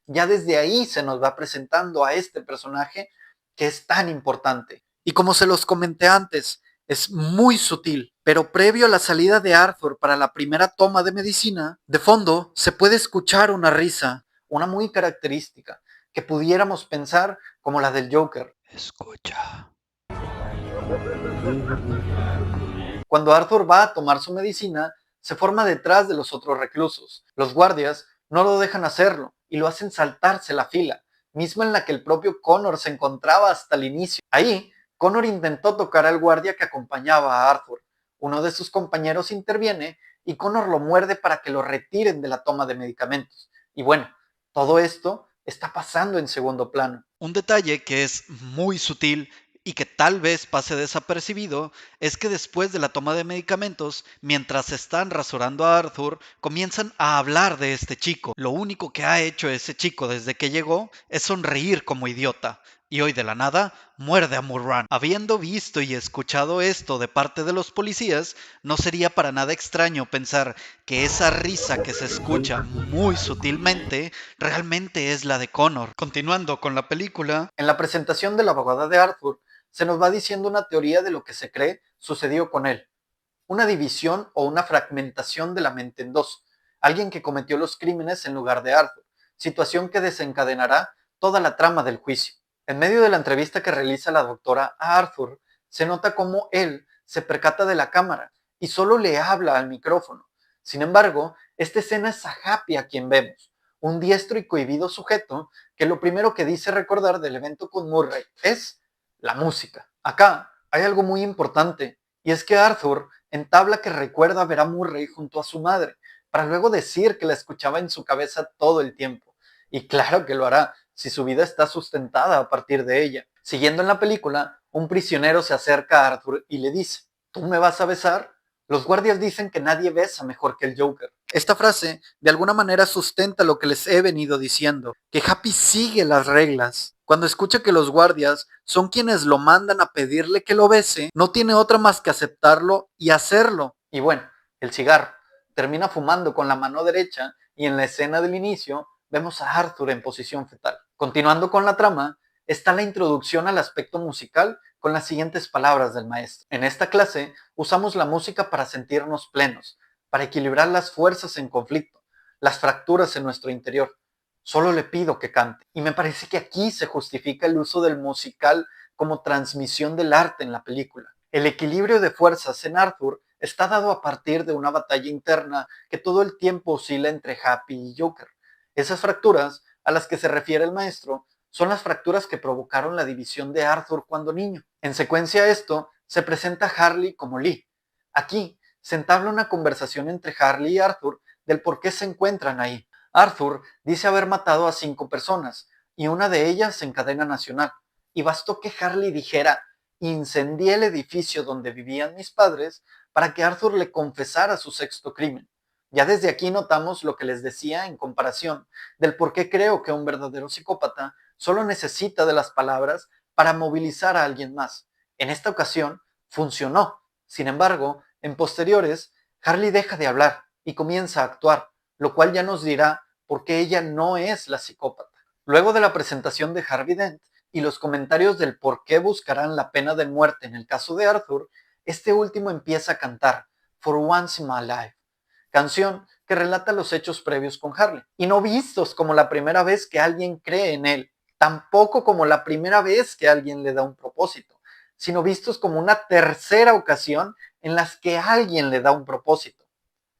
Ya desde ahí se nos va presentando a este personaje que es tan importante. Y como se los comenté antes, es muy sutil, pero previo a la salida de Arthur para la primera toma de medicina, de fondo se puede escuchar una risa, una muy característica, que pudiéramos pensar como la del Joker. Escucha. Cuando Arthur va a tomar su medicina, se forma detrás de los otros reclusos. Los guardias no lo dejan hacerlo y lo hacen saltarse la fila, misma en la que el propio Connor se encontraba hasta el inicio. Ahí, Connor intentó tocar al guardia que acompañaba a Arthur. Uno de sus compañeros interviene y Connor lo muerde para que lo retiren de la toma de medicamentos. Y bueno, todo esto está pasando en segundo plano. Un detalle que es muy sutil y que tal vez pase desapercibido es que después de la toma de medicamentos, mientras están rasurando a Arthur, comienzan a hablar de este chico. Lo único que ha hecho ese chico desde que llegó es sonreír como idiota. y hoy de la nada muerde a Murran. Habiendo visto y escuchado esto de parte de los policías, no sería para nada extraño pensar que esa risa que se escucha muy sutilmente realmente es la de Connor. Continuando con la película, en la presentación de la abogada de Arthur, se nos va diciendo una teoría de lo que se cree sucedió con él. Una división o una fragmentación de la mente en dos. Alguien que cometió los crímenes en lugar de Arthur, situación que desencadenará toda la trama del juicio. En medio de la entrevista que realiza la doctora a Arthur, se nota cómo él se percata de la cámara y solo le habla al micrófono. Sin embargo, esta escena es a Happy a quien vemos, un diestro y cohibido sujeto que lo primero que dice recordar del evento con Murray es la música. Acá hay algo muy importante, y es que Arthur entabla que recuerda ver a Murray junto a su madre, para luego decir que la escuchaba en su cabeza todo el tiempo. Y claro que lo hará, si su vida está sustentada a partir de ella. Siguiendo en la película, un prisionero se acerca a Arthur y le dice, ¿tú me vas a besar? Los guardias dicen que nadie besa mejor que el Joker. Esta frase de alguna manera sustenta lo que les he venido diciendo, que Happy sigue las reglas. Cuando escucha que los guardias son quienes lo mandan a pedirle que lo bese, no tiene otra más que aceptarlo y hacerlo. Y bueno, el cigarro. Termina fumando con la mano derecha y en la escena del inicio vemos a Arthur en posición fetal. Continuando con la trama, está la introducción al aspecto musical con las siguientes palabras del maestro. En esta clase usamos la música para sentirnos plenos, para equilibrar las fuerzas en conflicto, las fracturas en nuestro interior. Solo le pido que cante. Y me parece que aquí se justifica el uso del musical como transmisión del arte en la película. El equilibrio de fuerzas en Arthur está dado a partir de una batalla interna que todo el tiempo oscila entre Happy y Joker. Esas fracturas a las que se refiere el maestro son las fracturas que provocaron la división de Arthur cuando niño. En secuencia a esto, se presenta Harley como Lee. Aquí se entabla una conversación entre Harley y Arthur del por qué se encuentran ahí. Arthur dice haber matado a 5 personas y una de ellas en cadena nacional. Y bastó que Harley dijera, incendié el edificio donde vivían mis padres para que Arthur le confesara su sexto crimen. Ya desde aquí notamos lo que les decía en comparación del por qué creo que un verdadero psicópata solo necesita de las palabras para movilizar a alguien más. En esta ocasión funcionó. Sin embargo, en posteriores, Harley deja de hablar y comienza a actuar, lo cual ya nos dirá por qué ella no es la psicópata. Luego de la presentación de Harvey Dent y los comentarios del por qué buscarán la pena de muerte en el caso de Arthur, este último empieza a cantar For Once in My Life, canción que relata los hechos previos con Harley, y no vistos como la primera vez que alguien cree en él, tampoco como la primera vez que alguien le da un propósito, sino vistos como una tercera ocasión en las que alguien le da un propósito.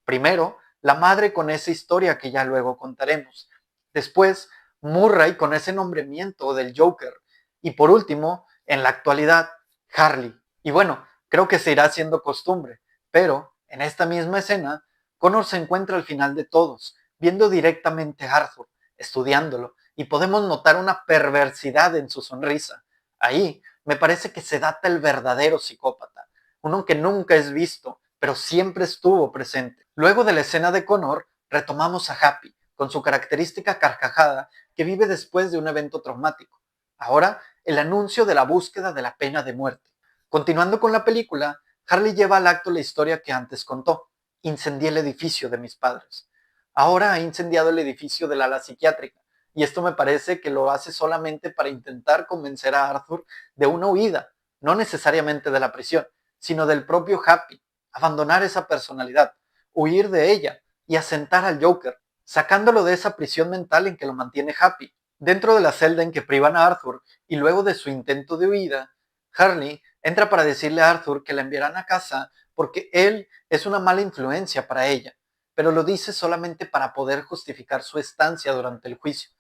Primero, la madre con esa historia que ya luego contaremos. Después, Murray con ese nombramiento del Joker. Y por último, en la actualidad, Harley. Y bueno, creo que se irá haciendo costumbre, pero en esta misma escena, Connor se encuentra al final de todos, viendo directamente a Arthur, estudiándolo, y podemos notar una perversidad en su sonrisa. Ahí me parece que se data el verdadero psicópata, uno que nunca es visto, pero siempre estuvo presente. Luego de la escena de Connor, retomamos a Happy, con su característica carcajada que vive después de un evento traumático. Ahora, el anuncio de la búsqueda de la pena de muerte. Continuando con la película, Harley lleva al acto la historia que antes contó. Incendié el edificio de mis padres. Ahora ha incendiado el edificio del ala psiquiátrica, y esto me parece que lo hace solamente para intentar convencer a Arthur de una huida, no necesariamente de la prisión, sino del propio Happy, abandonar esa personalidad, huir de ella y asentar al Joker, sacándolo de esa prisión mental en que lo mantiene Happy. Dentro de la celda en que privan a Arthur y luego de su intento de huida, Harley entra para decirle a Arthur que la enviarán a casa porque él es una mala influencia para ella, pero lo dice solamente para poder justificar su estancia durante el juicio.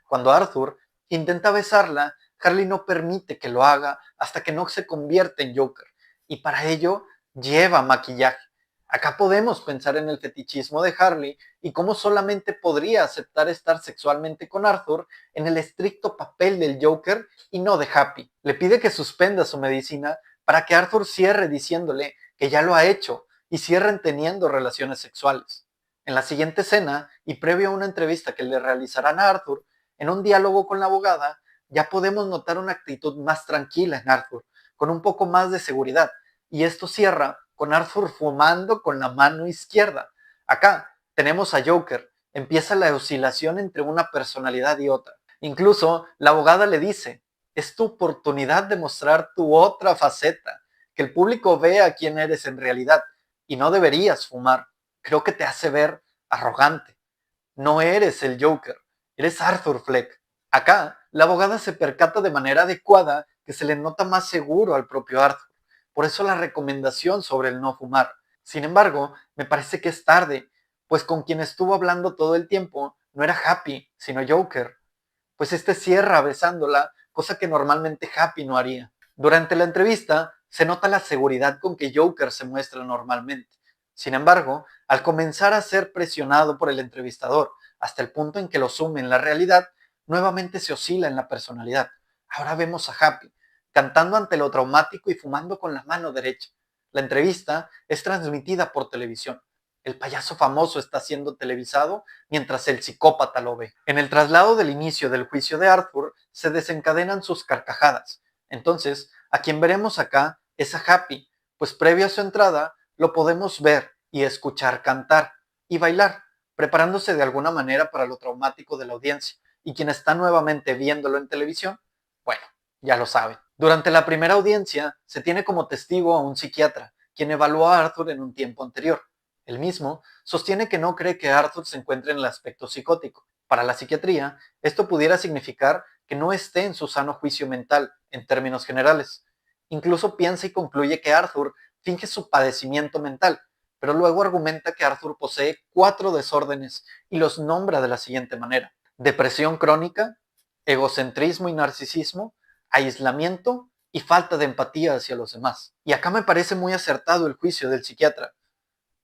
Cuando Arthur intenta besarla, Harley no permite que lo haga hasta que no se convierte en Joker, y para ello lleva maquillaje. Acá podemos pensar en el fetichismo de Harley y cómo solamente podría aceptar estar sexualmente con Arthur en el estricto papel del Joker y no de Happy. Le pide que suspenda su medicina para que Arthur cierre diciéndole que ya lo ha hecho y cierren teniendo relaciones sexuales. En la siguiente escena, y previo a una entrevista que le realizarán a Arthur, en un diálogo con la abogada, ya podemos notar una actitud más tranquila en Arthur, con un poco más de seguridad. Y esto cierra con Arthur fumando con la mano izquierda. Acá tenemos a Joker. Empieza la oscilación entre una personalidad y otra. Incluso la abogada le dice, es tu oportunidad de mostrar tu otra faceta, que el público vea quién eres en realidad y no deberías fumar. Creo que te hace ver arrogante. No eres el Joker, eres Arthur Fleck. Acá, la abogada se percata de manera adecuada que se le nota más seguro al propio Arthur. Por eso la recomendación sobre el no fumar. Sin embargo, me parece que es tarde, pues con quien estuvo hablando todo el tiempo no era Happy, sino Joker. Pues este cierra besándola, cosa que normalmente Happy no haría. Durante la entrevista, se nota la seguridad con que Joker se muestra normalmente. Sin embargo, al comenzar a ser presionado por el entrevistador hasta el punto en que lo sume en la realidad, nuevamente se oscila en la personalidad. Ahora vemos a Happy, cantando ante lo traumático y fumando con la mano derecha. La entrevista es transmitida por televisión. El payaso famoso está siendo televisado mientras el psicópata lo ve. En el traslado del inicio del juicio de Arthur se desencadenan sus carcajadas. Entonces, a quien veremos acá es a Happy, pues previo a su entrada lo podemos ver y escuchar cantar y bailar, preparándose de alguna manera para lo traumático de la audiencia. Y quien está nuevamente viéndolo en televisión, bueno, ya lo sabe. Durante la primera audiencia se tiene como testigo a un psiquiatra, quien evaluó a Arthur en un tiempo anterior. El mismo sostiene que no cree que Arthur se encuentre en el aspecto psicótico. Para la psiquiatría, esto pudiera significar que no esté en su sano juicio mental, en términos generales. Incluso piensa y concluye que Arthur finge su padecimiento mental, pero luego argumenta que Arthur posee 4 desórdenes y los nombra de la siguiente manera: depresión crónica, egocentrismo y narcisismo, aislamiento y falta de empatía hacia los demás. Y acá me parece muy acertado el juicio del psiquiatra,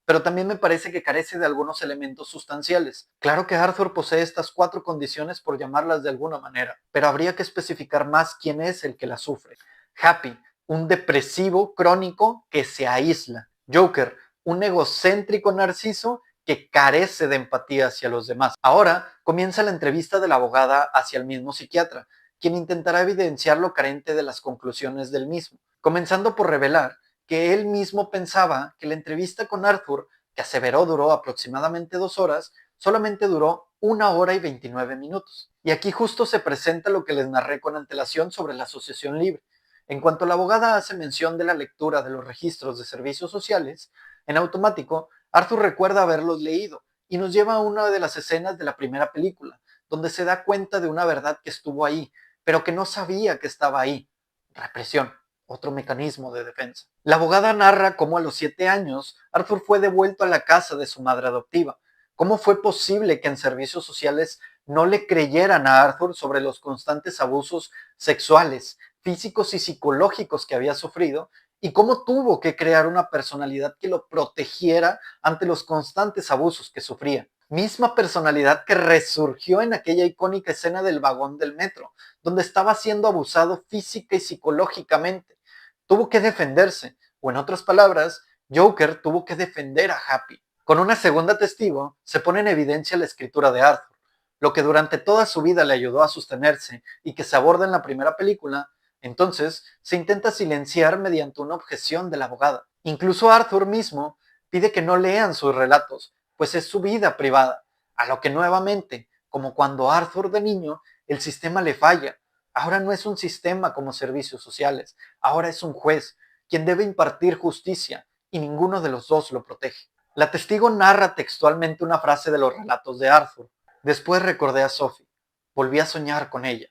pero también me parece que carece de algunos elementos sustanciales. Claro que Arthur posee estas 4 condiciones por llamarlas de alguna manera, pero habría que especificar más quién es el que las sufre. Happy, un depresivo crónico que se aísla. Joker, un egocéntrico narciso que carece de empatía hacia los demás. Ahora comienza la entrevista de la abogada hacia el mismo psiquiatra, quien intentará evidenciar lo carente de las conclusiones del mismo, comenzando por revelar que él mismo pensaba que la entrevista con Arthur, que aseveró duró aproximadamente 2 horas, solamente duró 1 hora y 29 minutos. Y aquí justo se presenta lo que les narré con antelación sobre la asociación libre. En cuanto la abogada hace mención de la lectura de los registros de servicios sociales, en automático, Arthur recuerda haberlos leído y nos lleva a una de las escenas de la primera película, donde se da cuenta de una verdad que estuvo ahí, pero que no sabía que estaba ahí: represión, otro mecanismo de defensa. La abogada narra cómo a los 7 años Arthur fue devuelto a la casa de su madre adoptiva. ¿Cómo fue posible que en servicios sociales no le creyeran a Arthur sobre los constantes abusos sexuales, físicos y psicológicos que había sufrido? ¿Y cómo tuvo que crear una personalidad que lo protegiera ante los constantes abusos que sufría? Misma personalidad que resurgió en aquella icónica escena del vagón del metro, donde estaba siendo abusado física y psicológicamente. Tuvo que defenderse, o en otras palabras, Joker tuvo que defender a Happy. Con una segunda testigo, se pone en evidencia la escritura de Arthur, lo que durante toda su vida le ayudó a sostenerse y que se aborda en la primera película. Entonces, se intenta silenciar mediante una objeción de la abogada. Incluso Arthur mismo pide que no lean sus relatos, pues es su vida privada, a lo que nuevamente, como cuando Arthur de niño, el sistema le falla. Ahora no es un sistema como servicios sociales, ahora es un juez, quien debe impartir justicia, y ninguno de los dos lo protege. La testigo narra textualmente una frase de los relatos de Arthur. Después recordé a Sophie, volví a soñar con ella,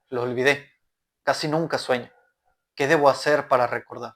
lo olvidé, casi nunca sueño. ¿Qué debo hacer para recordar?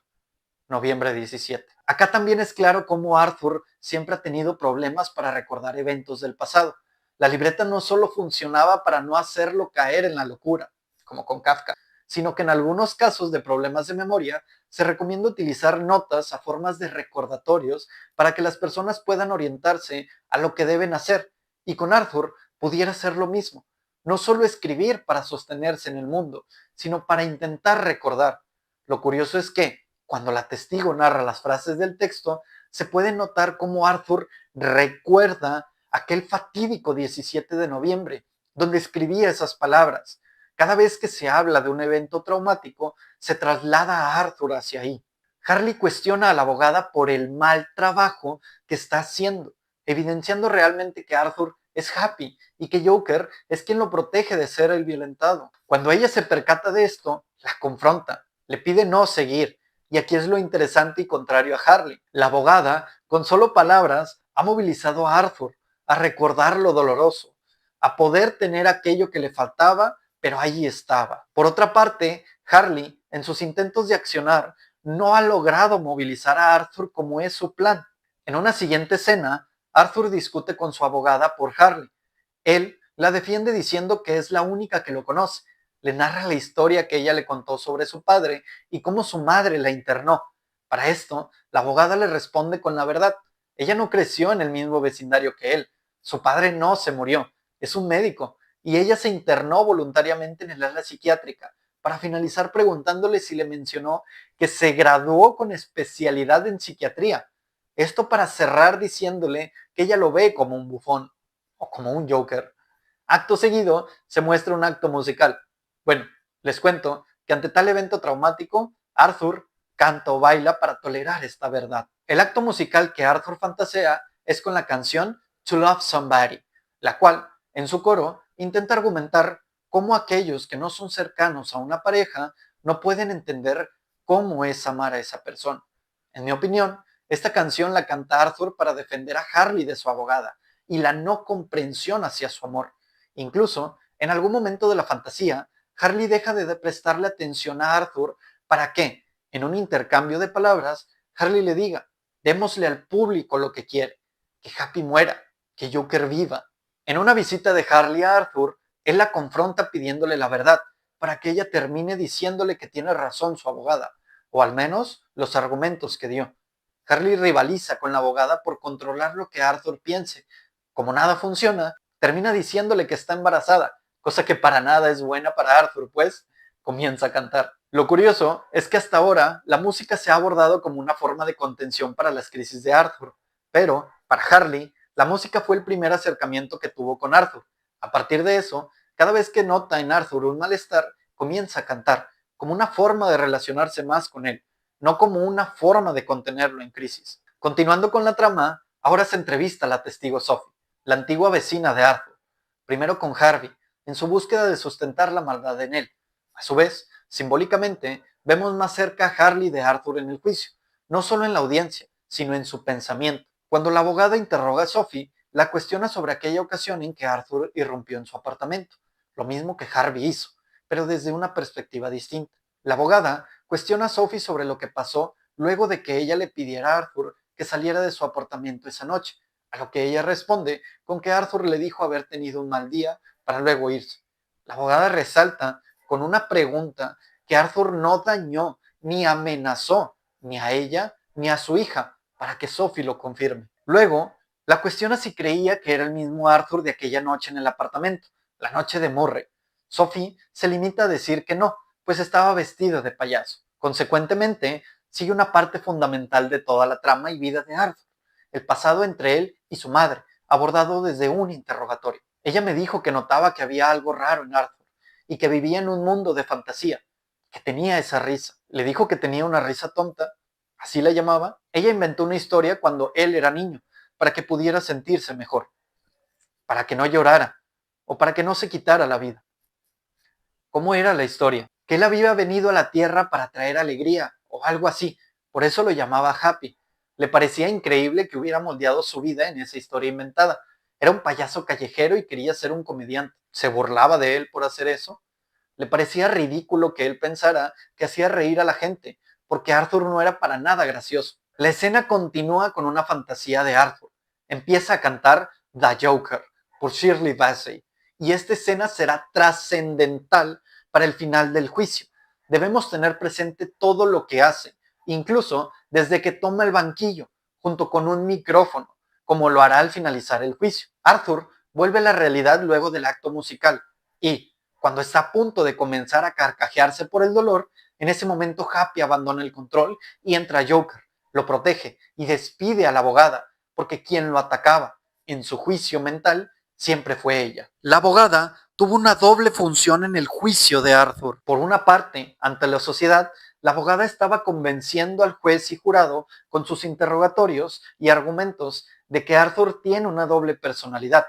Noviembre 17. Acá también es claro cómo Arthur siempre ha tenido problemas para recordar eventos del pasado. La libreta no solo funcionaba para no hacerlo caer en la locura, como con Kafka, sino que en algunos casos de problemas de memoria se recomienda utilizar notas a formas de recordatorios para que las personas puedan orientarse a lo que deben hacer. Y con Arthur pudiera ser lo mismo. No solo escribir para sostenerse en el mundo, sino para intentar recordar. Lo curioso es que, cuando la testigo narra las frases del texto, se puede notar cómo Arthur recuerda aquel fatídico 17 de noviembre, donde escribía esas palabras. Cada vez que se habla de un evento traumático, se traslada a Arthur hacia ahí. Harley cuestiona a la abogada por el mal trabajo que está haciendo, evidenciando realmente que Arthur es Happy y que Joker es quien lo protege de ser el violentado. Cuando ella se percata de esto, la confronta, le pide no seguir, y aquí es lo interesante y contrario a Harley. La abogada, con solo palabras, ha movilizado a Arthur a recordar lo doloroso, a poder tener aquello que le faltaba, pero allí estaba. Por otra parte, Harley, en sus intentos de accionar, no ha logrado movilizar a Arthur como es su plan. En una siguiente escena, Arthur discute con su abogada por Harley. Él la defiende diciendo que es la única que lo conoce. Le narra la historia que ella le contó sobre su padre y cómo su madre la internó. Para esto, la abogada le responde con la verdad. Ella no creció en el mismo vecindario que él. Su padre no se murió. Es un médico. Y ella se internó voluntariamente en el ala psiquiátrica, para finalizar preguntándole si le mencionó que se graduó con especialidad en psiquiatría. Esto para cerrar diciéndole que ella lo ve como un bufón o como un Joker. Acto seguido se muestra un acto musical. Bueno, les cuento que ante tal evento traumático, Arthur canta o baila para tolerar esta verdad. El acto musical que Arthur fantasea es con la canción To Love Somebody, la cual, en su coro, intenta argumentar cómo aquellos que no son cercanos a una pareja no pueden entender cómo es amar a esa persona. En mi opinión, esta canción la canta Arthur para defender a Harley de su abogada y la no comprensión hacia su amor. Incluso, en algún momento de la fantasía, Harley deja de prestarle atención a Arthur para que, en un intercambio de palabras, Harley le diga, démosle al público lo que quiere, que Happy muera, que Joker viva. En una visita de Harley a Arthur, él la confronta pidiéndole la verdad, para que ella termine diciéndole que tiene razón su abogada, o al menos los argumentos que dio. Harley rivaliza con la abogada por controlar lo que Arthur piense. Como nada funciona, termina diciéndole que está embarazada, cosa que para nada es buena para Arthur, pues comienza a cantar. Lo curioso es que hasta ahora la música se ha abordado como una forma de contención para las crisis de Arthur, pero para Harley, la música fue el primer acercamiento que tuvo con Arthur. A partir de eso, cada vez que nota en Arthur un malestar, comienza a cantar, como una forma de relacionarse más con él, no como una forma de contenerlo en crisis. Continuando con la trama, ahora se entrevista a la testigo Sophie, la antigua vecina de Arthur, primero con Harvey, en su búsqueda de sustentar la maldad en él. A su vez, simbólicamente, vemos más cerca a Harley de Arthur en el juicio, no solo en la audiencia, sino en su pensamiento. Cuando la abogada interroga a Sophie, la cuestiona sobre aquella ocasión en que Arthur irrumpió en su apartamento, lo mismo que Harvey hizo, pero desde una perspectiva distinta. La abogada cuestiona a Sophie sobre lo que pasó luego de que ella le pidiera a Arthur que saliera de su apartamento esa noche, a lo que ella responde con que Arthur le dijo haber tenido un mal día para luego irse. La abogada resalta con una pregunta que Arthur no dañó ni amenazó ni a ella ni a su hija para que Sophie lo confirme. Luego, la cuestiona si creía que era el mismo Arthur de aquella noche en el apartamento, la noche de Murray. Sophie se limita a decir que no, pues estaba vestido de payaso. Consecuentemente, sigue una parte fundamental de toda la trama y vida de Arthur, el pasado entre él y su madre, abordado desde un interrogatorio. Ella me dijo que notaba que había algo raro en Arthur y que vivía en un mundo de fantasía, que tenía esa risa. Le dijo que tenía una risa tonta, así la llamaba. Ella inventó una historia cuando él era niño, para que pudiera sentirse mejor, para que no llorara o para que no se quitara la vida. ¿Cómo era la historia? Que él había venido a la tierra para traer alegría o algo así, por eso lo llamaba Happy. Le parecía increíble que hubiera moldeado su vida en esa historia inventada. Era un payaso callejero y quería ser un comediante. ¿Se burlaba de él por hacer eso? Le parecía ridículo que él pensara que hacía reír a la gente, porque Arthur no era para nada gracioso. La escena continúa con una fantasía de Arthur. Empieza a cantar The Joker por Shirley Bassey, y esta escena será trascendental para el final del juicio. Debemos tener presente todo lo que hace, incluso desde que toma el banquillo, junto con un micrófono, como lo hará al finalizar el juicio. Arthur vuelve a la realidad luego del acto musical y, cuando está a punto de comenzar a carcajearse por el dolor, en ese momento Happy abandona el control y entra Joker, lo protege y despide a la abogada, porque quien lo atacaba en su juicio mental siempre fue ella. La abogada tuvo una doble función en el juicio de Arthur. Por una parte, ante la sociedad, la abogada estaba convenciendo al juez y jurado con sus interrogatorios y argumentos de que Arthur tiene una doble personalidad.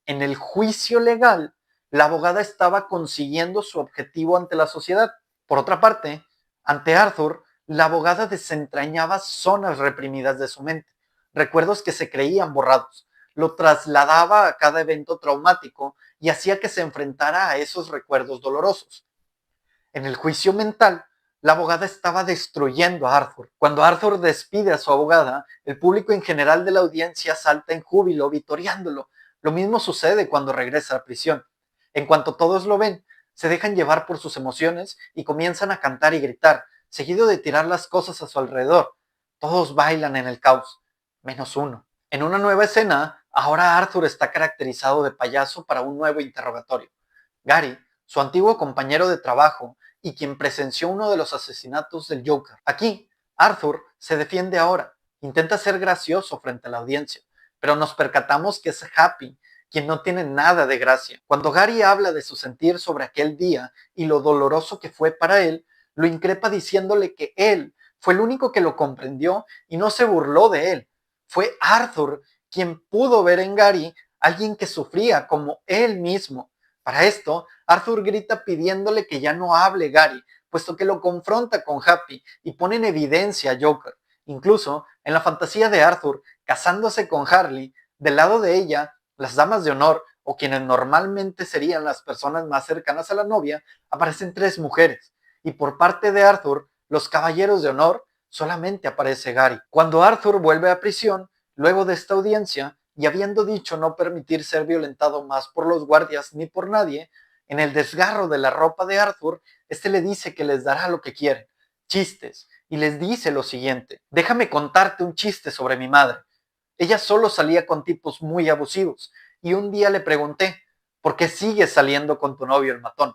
En el juicio legal, la abogada estaba consiguiendo su objetivo ante la sociedad. Por otra parte, ante Arthur, la abogada desentrañaba zonas reprimidas de su mente, recuerdos que se creían borrados, lo trasladaba a cada evento traumático y hacía que se enfrentara a esos recuerdos dolorosos. En el juicio mental, la abogada estaba destruyendo a Arthur. Cuando Arthur despide a su abogada, el público en general de la audiencia salta en júbilo, vitoreándolo. Lo mismo sucede cuando regresa a prisión. En cuanto todos lo ven, se dejan llevar por sus emociones y comienzan a cantar y gritar, seguido de tirar las cosas a su alrededor. Todos bailan en el caos, menos uno. En una nueva escena, ahora Arthur está caracterizado de payaso para un nuevo interrogatorio. Gary, su antiguo compañero de trabajo y quien presenció uno de los asesinatos del Joker. Aquí, Arthur se defiende ahora, intenta ser gracioso frente a la audiencia, pero nos percatamos que es Happy quien no tiene nada de gracia. Cuando Gary habla de su sentir sobre aquel día y lo doloroso que fue para él, lo increpa diciéndole que él fue el único que lo comprendió y no se burló de él. Fue Arthur quien pudo ver en Gary alguien que sufría como él mismo. Para esto, Arthur grita pidiéndole que ya no hable Gary, puesto que lo confronta con Happy y pone en evidencia a Joker. Incluso, en la fantasía de Arthur, casándose con Harley, del lado de ella, las damas de honor, o quienes normalmente serían las personas más cercanas a la novia, aparecen 3 mujeres, y por parte de Arthur, los caballeros de honor, solamente aparece Gary. Cuando Arthur vuelve a prisión, luego de esta audiencia, y habiendo dicho no permitir ser violentado más por los guardias ni por nadie, en el desgarro de la ropa de Arthur, este le dice que les dará lo que quieren, chistes, y les dice lo siguiente: déjame contarte un chiste sobre mi madre. Ella solo salía con tipos muy abusivos, y un día le pregunté, ¿por qué sigues saliendo con tu novio el matón?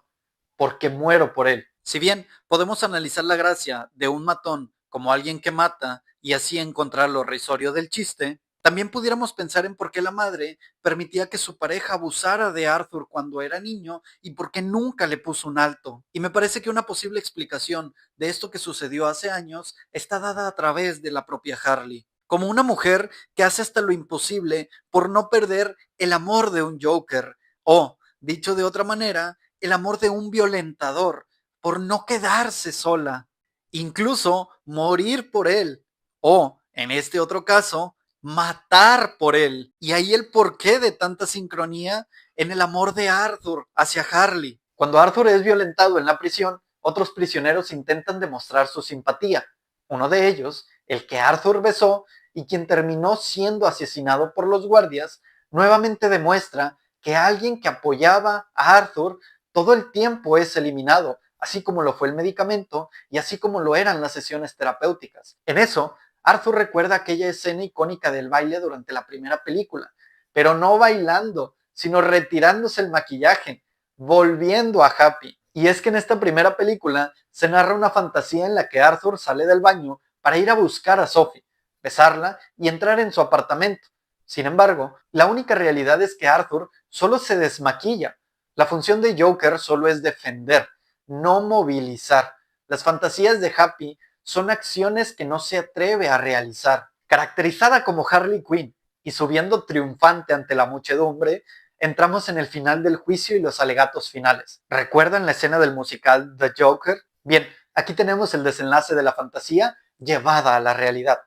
Porque muero por él. Si bien podemos analizar la gracia de un matón como alguien que mata y así encontrar lo risorio del chiste, también pudiéramos pensar en por qué la madre permitía que su pareja abusara de Arthur cuando era niño y por qué nunca le puso un alto. Y me parece que una posible explicación de esto que sucedió hace años está dada a través de la propia Harley. Como una mujer que hace hasta lo imposible por no perder el amor de un Joker, o, dicho de otra manera, el amor de un violentador, por no quedarse sola, incluso morir por él, o, en este otro caso, matar por él. Y ahí el porqué de tanta sincronía en el amor de Arthur hacia Harley. Cuando Arthur es violentado en la prisión, otros prisioneros intentan demostrar su simpatía. Uno de ellos, el que Arthur besó y quien terminó siendo asesinado por los guardias, nuevamente demuestra que alguien que apoyaba a Arthur todo el tiempo es eliminado, así como lo fue el medicamento y así como lo eran las sesiones terapéuticas. En eso, Arthur recuerda aquella escena icónica del baile durante la primera película, pero no bailando, sino retirándose el maquillaje, volviendo a Happy. Y es que en esta primera película se narra una fantasía en la que Arthur sale del baño para ir a buscar a Sophie, besarla y entrar en su apartamento. Sin embargo, la única realidad es que Arthur solo se desmaquilla. La función de Joker solo es defender, no movilizar. Las fantasías de Happy son acciones que no se atreve a realizar. Caracterizada como Harley Quinn y subiendo triunfante ante la muchedumbre, entramos en el final del juicio y los alegatos finales. ¿Recuerdan la escena del musical The Joker? Bien, aquí tenemos el desenlace de la fantasía llevada a la realidad.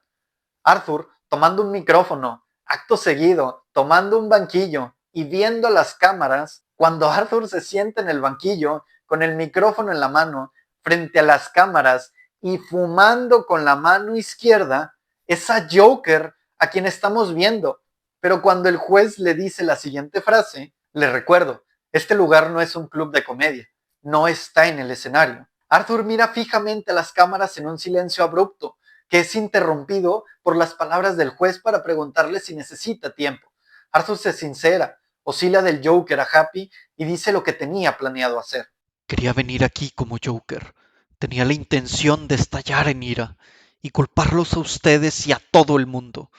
Arthur tomando un micrófono, acto seguido, tomando un banquillo y viendo las cámaras. Cuando Arthur se sienta en el banquillo con el micrófono en la mano frente a las cámaras y fumando con la mano izquierda, es a Joker a quien estamos viendo. Pero cuando el juez le dice la siguiente frase, le recuerdo, este lugar no es un club de comedia, no está en el escenario. Arthur mira fijamente a las cámaras en un silencio abrupto, que es interrumpido por las palabras del juez para preguntarle si necesita tiempo. Arthur se sincera, oscila del Joker a Happy y dice lo que tenía planeado hacer. Quería venir aquí como Joker. Tenía la intención de estallar en ira y culparlos a ustedes y a todo el mundo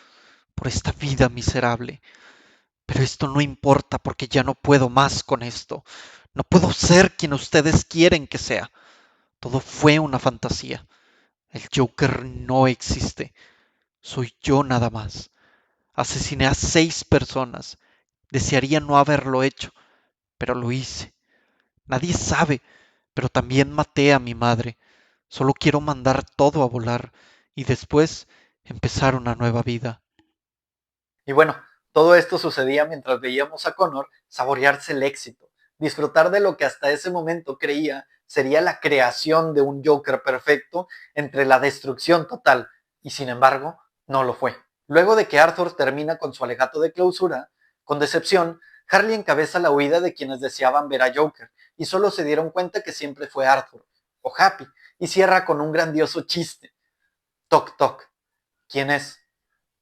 por esta vida miserable. Pero esto no importa porque ya no puedo más con esto. No puedo ser quien ustedes quieren que sea. Todo fue una fantasía. El Joker no existe. Soy yo nada más. Asesiné a 6 personas. Desearía no haberlo hecho, pero lo hice. Nadie sabe, pero también maté a mi madre. Solo quiero mandar todo a volar y después empezar una nueva vida. Y bueno, todo esto sucedía mientras veíamos a Connor saborearse el éxito, disfrutar de lo que hasta ese momento creía sería la creación de un Joker perfecto entre la destrucción total, y sin embargo, no lo fue. Luego de que Arthur termina con su alegato de clausura, con decepción, Harley encabeza la huida de quienes deseaban ver a Joker, y solo se dieron cuenta que siempre fue Arthur, o Happy, y cierra con un grandioso chiste. Toc toc. ¿Quién es?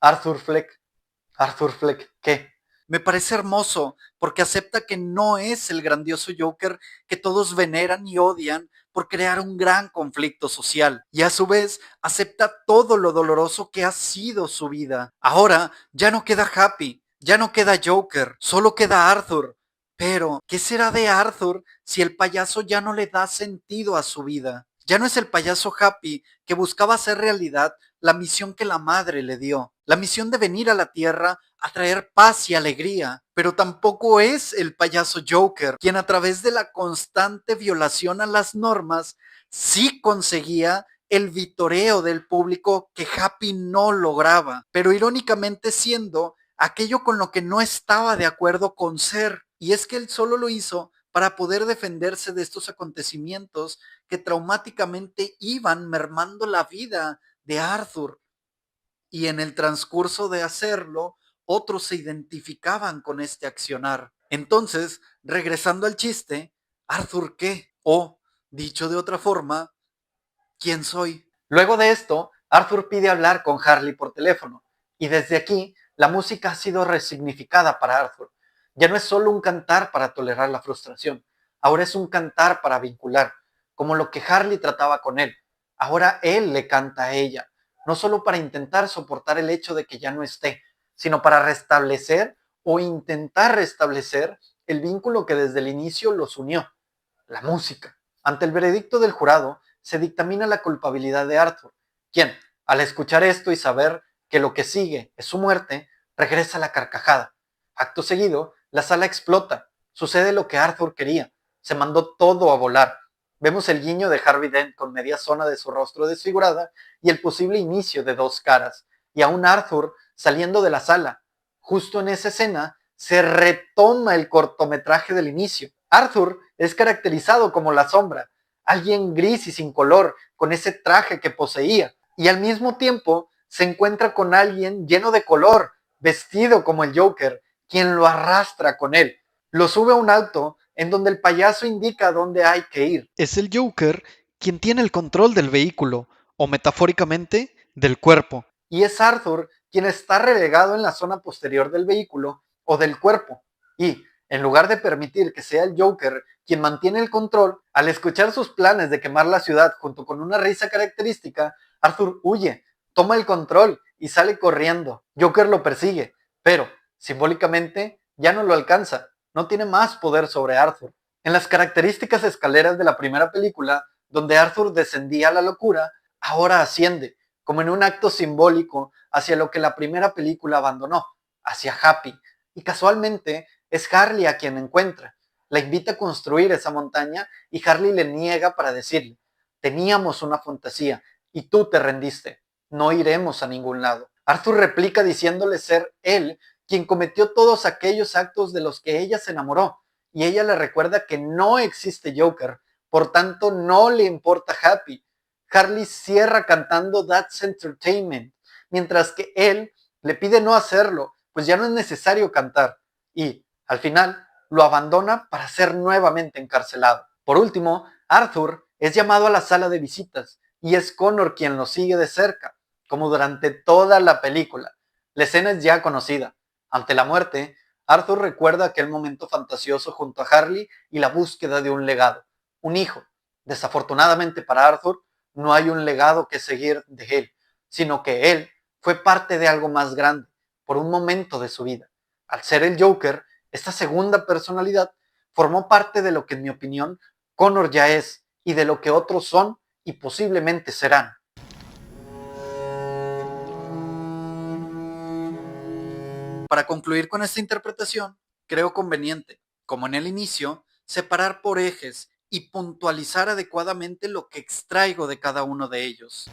Arthur Fleck. Arthur Fleck, ¿qué? Me parece hermoso porque acepta que no es el grandioso Joker que todos veneran y odian por crear un gran conflicto social y a su vez acepta todo lo doloroso que ha sido su vida. Ahora ya no queda Happy, ya no queda Joker, solo queda Arthur. Pero, ¿qué será de Arthur si el payaso ya no le da sentido a su vida? Ya no es el payaso Happy que buscaba hacer realidad la misión que la madre le dio, la misión de venir a la Tierra a traer paz y alegría, pero tampoco es el payaso Joker, quien a través de la constante violación a las normas sí conseguía el vitoreo del público que Happy no lograba, pero irónicamente siendo aquello con lo que no estaba de acuerdo con ser, y es que él solo lo hizo para poder defenderse de estos acontecimientos que traumáticamente iban mermando la vida de Arthur. Y en el transcurso de hacerlo, otros se identificaban con este accionar. Entonces, regresando al chiste, ¿Arthur qué? O, dicho de otra forma, ¿quién soy? Luego de esto, Arthur pide hablar con Harley por teléfono, y desde aquí, la música ha sido resignificada para Arthur. Ya no es solo un cantar para tolerar la frustración, ahora es un cantar para vincular, como lo que Harley trataba con él. Ahora él le canta a ella, no solo para intentar soportar el hecho de que ya no esté, sino para restablecer o intentar restablecer el vínculo que desde el inicio los unió, la música. Ante el veredicto del jurado, se dictamina la culpabilidad de Arthur, quien, al escuchar esto y saber que lo que sigue es su muerte, regresa a la carcajada. Acto seguido, la sala explota. Sucede lo que Arthur quería. Se mandó todo a volar. Vemos el guiño de Harvey Dent con media zona de su rostro desfigurada y el posible inicio de dos caras. Y aún Arthur saliendo de la sala. Justo en esa escena se retoma el cortometraje del inicio. Arthur es caracterizado como la sombra, alguien gris y sin color, con ese traje que poseía, y al mismo tiempo se encuentra con alguien lleno de color, vestido como el Joker, quien lo arrastra con él. Lo sube a un auto en donde el payaso indica dónde hay que ir. Es el Joker quien tiene el control del vehículo, o metafóricamente, del cuerpo. Y es Arthur quien está relegado en la zona posterior del vehículo o del cuerpo. Y, en lugar de permitir que sea el Joker quien mantiene el control, al escuchar sus planes de quemar la ciudad junto con una risa característica, Arthur huye, toma el control y sale corriendo. Joker lo persigue, pero, simbólicamente, ya no lo alcanza, no tiene más poder sobre Arthur. En las características escaleras de la primera película, donde Arthur descendía a la locura, ahora asciende, como en un acto simbólico hacia lo que la primera película abandonó, hacia Happy. Y casualmente es Harley a quien encuentra. La invita a construir esa montaña y Harley le niega para decirle, teníamos una fantasía y tú te rendiste, no iremos a ningún lado. Arthur replica diciéndole ser él quien cometió todos aquellos actos de los que ella se enamoró, y ella le recuerda que no existe Joker, por tanto no le importa Happy. Harley cierra cantando That's Entertainment, mientras que él le pide no hacerlo, pues ya no es necesario cantar, y, al final, lo abandona para ser nuevamente encarcelado. Por último, Arthur es llamado a la sala de visitas, y es Connor quien lo sigue de cerca, como durante toda la película. La escena es ya conocida. Ante la muerte, Arthur recuerda aquel momento fantasioso junto a Harley y la búsqueda de un legado, un hijo. Desafortunadamente para Arthur, no hay un legado que seguir de él, sino que él fue parte de algo más grande, por un momento de su vida. Al ser el Joker, esta segunda personalidad formó parte de lo que en mi opinión Connor ya es y de lo que otros son y posiblemente serán. Para concluir con esta interpretación, creo conveniente, como en el inicio, separar por ejes y puntualizar adecuadamente lo que extraigo de cada uno de ellos.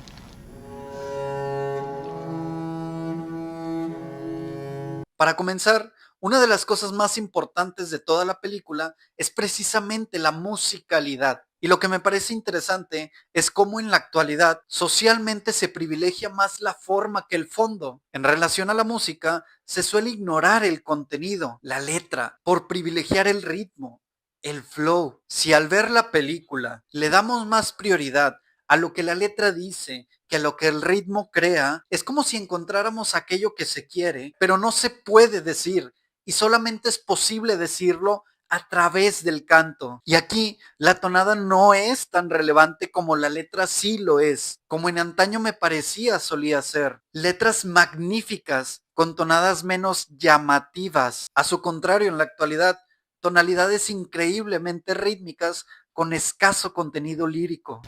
Para comenzar, una de las cosas más importantes de toda la película es precisamente la musicalidad. Y lo que me parece interesante es cómo en la actualidad socialmente se privilegia más la forma que el fondo. En relación a la música, se suele ignorar el contenido, la letra, por privilegiar el ritmo, el flow. Si al ver la película le damos más prioridad a lo que la letra dice que a lo que el ritmo crea, es como si encontráramos aquello que se quiere, pero no se puede decir y solamente es posible decirlo a través del canto. Y aquí la tonada no es tan relevante como la letra sí lo es, como en antaño me parecía solía ser. Letras magníficas con tonadas menos llamativas. A su contrario, en la actualidad, tonalidades increíblemente rítmicas con escaso contenido lírico.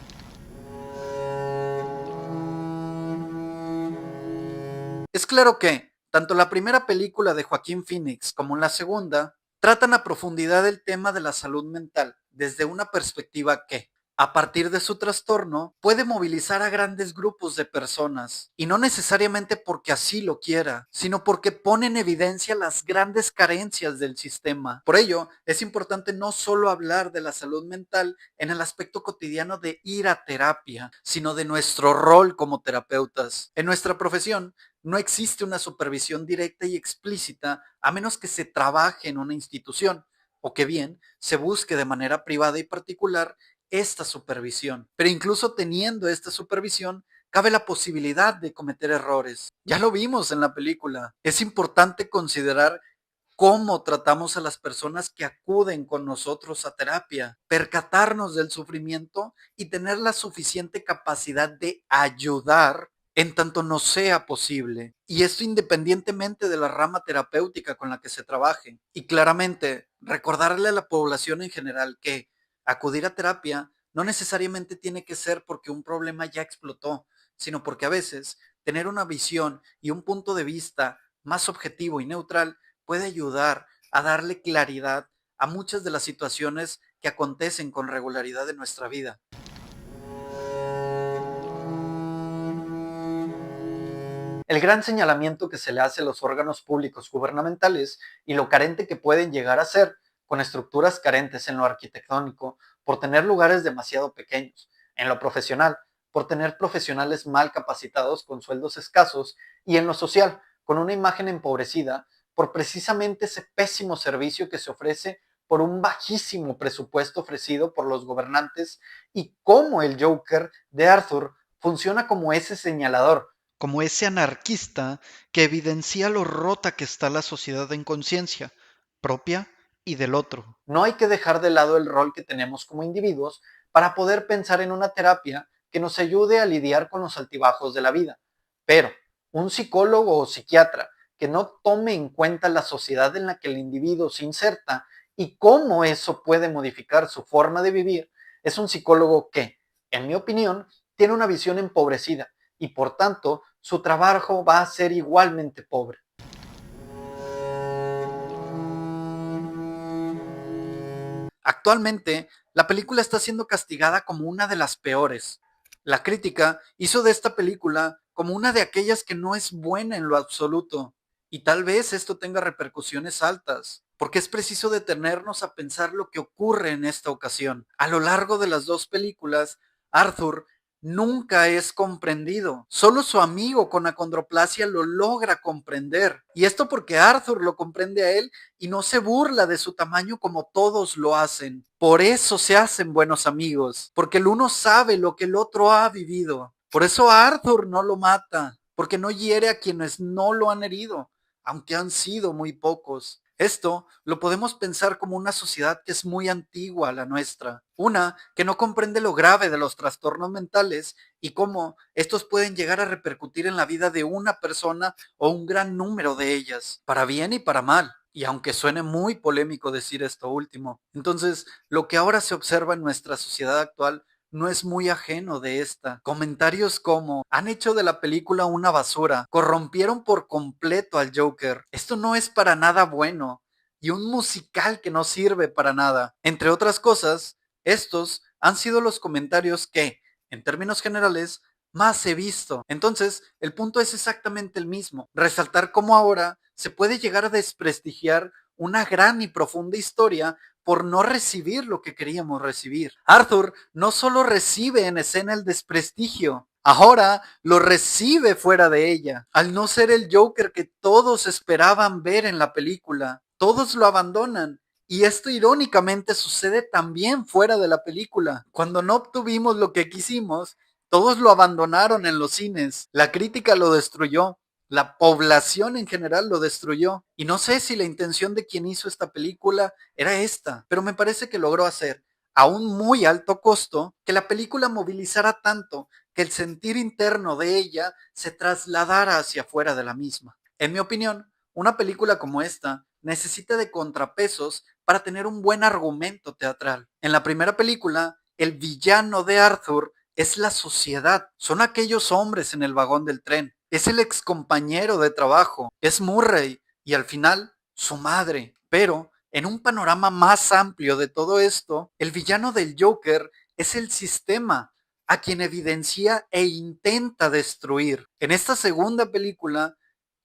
Es claro que, tanto la primera película de Joaquín Phoenix como la segunda, tratan a profundidad el tema de la salud mental desde una perspectiva que, a partir de su trastorno, puede movilizar a grandes grupos de personas, y no necesariamente porque así lo quiera, sino porque pone en evidencia las grandes carencias del sistema. Por ello, es importante no solo hablar de la salud mental en el aspecto cotidiano de ir a terapia, sino de nuestro rol como terapeutas. En nuestra profesión, no existe una supervisión directa y explícita a menos que se trabaje en una institución o que bien se busque de manera privada y particular esta supervisión. Pero incluso teniendo esta supervisión, cabe la posibilidad de cometer errores. Ya lo vimos en la película. Es importante considerar cómo tratamos a las personas que acuden con nosotros a terapia, percatarnos del sufrimiento y tener la suficiente capacidad de ayudar en tanto nos sea posible. Y esto independientemente de la rama terapéutica con la que se trabaje. Y claramente, recordarle a la población en general que acudir a terapia no necesariamente tiene que ser porque un problema ya explotó, sino porque a veces tener una visión y un punto de vista más objetivo y neutral puede ayudar a darle claridad a muchas de las situaciones que acontecen con regularidad en nuestra vida. El gran señalamiento que se le hace a los órganos públicos gubernamentales y lo carente que pueden llegar a ser, con estructuras carentes en lo arquitectónico, por tener lugares demasiado pequeños, en lo profesional, por tener profesionales mal capacitados con sueldos escasos, y en lo social, con una imagen empobrecida, por precisamente ese pésimo servicio que se ofrece por un bajísimo presupuesto ofrecido por los gobernantes, y cómo el Joker de Arthur funciona como ese señalador, como ese anarquista que evidencia lo rota que está la sociedad en conciencia, propia y del otro. no hay que dejar de lado el rol que tenemos como individuos para poder pensar en una terapia que nos ayude a lidiar con los altibajos de la vida. Pero un psicólogo o psiquiatra que no tome en cuenta la sociedad en la que el individuo se inserta y cómo eso puede modificar su forma de vivir, es un psicólogo que, en mi opinión, tiene una visión empobrecida y por tanto su trabajo va a ser igualmente pobre. Actualmente, la película está siendo castigada como una de las peores. La crítica hizo de esta película como una de aquellas que no es buena en lo absoluto. Y tal vez esto tenga repercusiones altas, porque es preciso detenernos a pensar lo que ocurre en esta ocasión. A lo largo de las dos películas, Arthur nunca es comprendido. Solo su amigo con acondroplasia lo logra comprender. Y esto porque Arthur lo comprende a él y no se burla de su tamaño como todos lo hacen. Por eso se hacen buenos amigos, porque el uno sabe lo que el otro ha vivido. Por eso Arthur no lo mata, porque no hiere a quienes no lo han herido, aunque han sido muy pocos. Esto lo podemos pensar como una sociedad que es muy antigua a la nuestra, una que no comprende lo grave de los trastornos mentales y cómo estos pueden llegar a repercutir en la vida de una persona o un gran número de ellas, para bien y para mal. Y aunque suene muy polémico decir esto último, entonces lo que ahora se observa en nuestra sociedad actual no es muy ajeno de esta. Comentarios como han hecho de la película una basura, corrompieron por completo al Joker, esto no es para nada bueno, y un musical que no sirve para nada. Entre otras cosas, estos han sido los comentarios que, en términos generales, más he visto. Entonces, el punto es exactamente el mismo. Resaltar cómo ahora se puede llegar a desprestigiar una gran y profunda historia por no recibir lo que queríamos recibir. Arthur no solo recibe en escena el desprestigio, ahora lo recibe fuera de ella. Al no ser el Joker que todos esperaban ver en la película, todos lo abandonan. Y esto irónicamente sucede también fuera de la película. Cuando no obtuvimos lo que quisimos, todos lo abandonaron en los cines. La crítica lo destruyó. La población en general lo destruyó. Y no sé si la intención de quien hizo esta película era esta, pero me parece que logró hacer, a un muy alto costo, que la película movilizara tanto que el sentir interno de ella se trasladara hacia afuera de la misma. En mi opinión, una película como esta necesita de contrapesos para tener un buen argumento teatral. En la primera película, el villano de Arthur es la sociedad, son aquellos hombres en el vagón del tren, es el ex compañero de trabajo, es Murray y al final su madre. Pero en un panorama más amplio de todo esto, el villano del Joker es el sistema a quien evidencia e intenta destruir. En esta segunda película,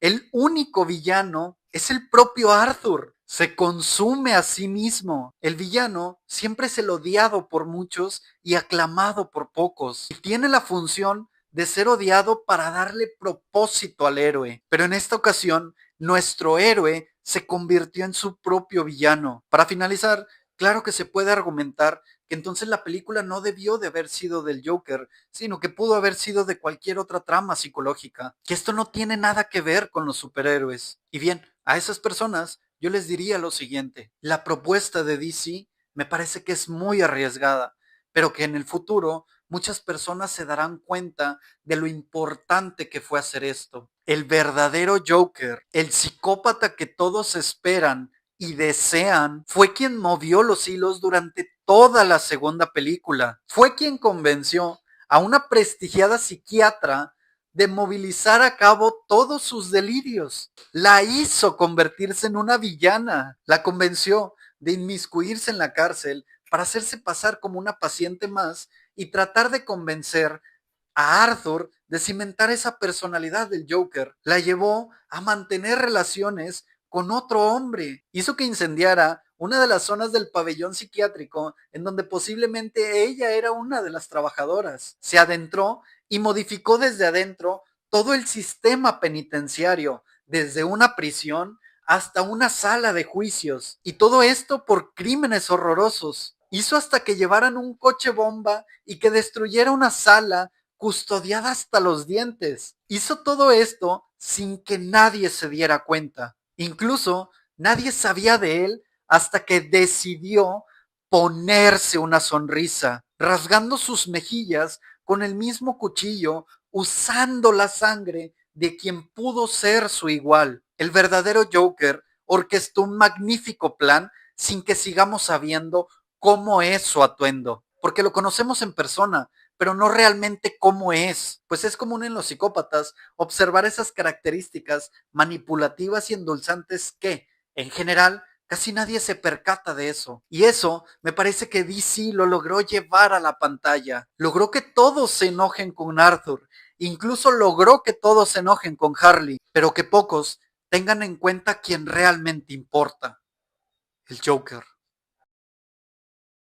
el único villano es el propio Arthur. Se consume a sí mismo. El villano siempre es el odiado por muchos y aclamado por pocos. Y tiene la función de ser odiado para darle propósito al héroe. Pero en esta ocasión, nuestro héroe se convirtió en su propio villano. Para finalizar, claro que se puede argumentar que entonces la película no debió de haber sido del Joker, sino que pudo haber sido de cualquier otra trama psicológica, que esto no tiene nada que ver con los superhéroes. Y bien, a esas personas yo les diría lo siguiente: la propuesta de DC me parece que es muy arriesgada, pero que en el futuro muchas personas se darán cuenta de lo importante que fue hacer esto. El verdadero Joker, el psicópata que todos esperan y desean, fue quien movió los hilos durante toda la segunda película. Fue quien convenció a una prestigiada psiquiatra de movilizar a cabo todos sus delirios. La hizo convertirse en una villana. La convenció de inmiscuirse en la cárcel para hacerse pasar como una paciente más y tratar de convencer a Arthur de cimentar esa personalidad del Joker. La llevó a mantener relaciones con otro hombre. Hizo que incendiara una de las zonas del pabellón psiquiátrico en donde posiblemente ella era una de las trabajadoras. Se adentró y modificó desde adentro todo el sistema penitenciario, desde una prisión hasta una sala de juicios. Y todo esto por crímenes horrorosos. Hizo hasta que llevaran un coche bomba y que destruyera una sala custodiada hasta los dientes. Hizo todo esto sin que nadie se diera cuenta. Incluso nadie sabía de él hasta que decidió ponerse una sonrisa, rasgando sus mejillas con el mismo cuchillo, usando la sangre de quien pudo ser su igual. El verdadero Joker orquestó un magnífico plan sin que sigamos sabiendo cómo es su atuendo, porque lo conocemos en persona, pero no realmente cómo es. Pues es común en los psicópatas observar esas características manipulativas y endulzantes que, en general, casi nadie se percata de eso. Y eso me parece que DC lo logró llevar a la pantalla. Logró que todos se enojen con Arthur. Incluso logró que todos se enojen con Harley, pero que pocos tengan en cuenta quién realmente importa: el Joker.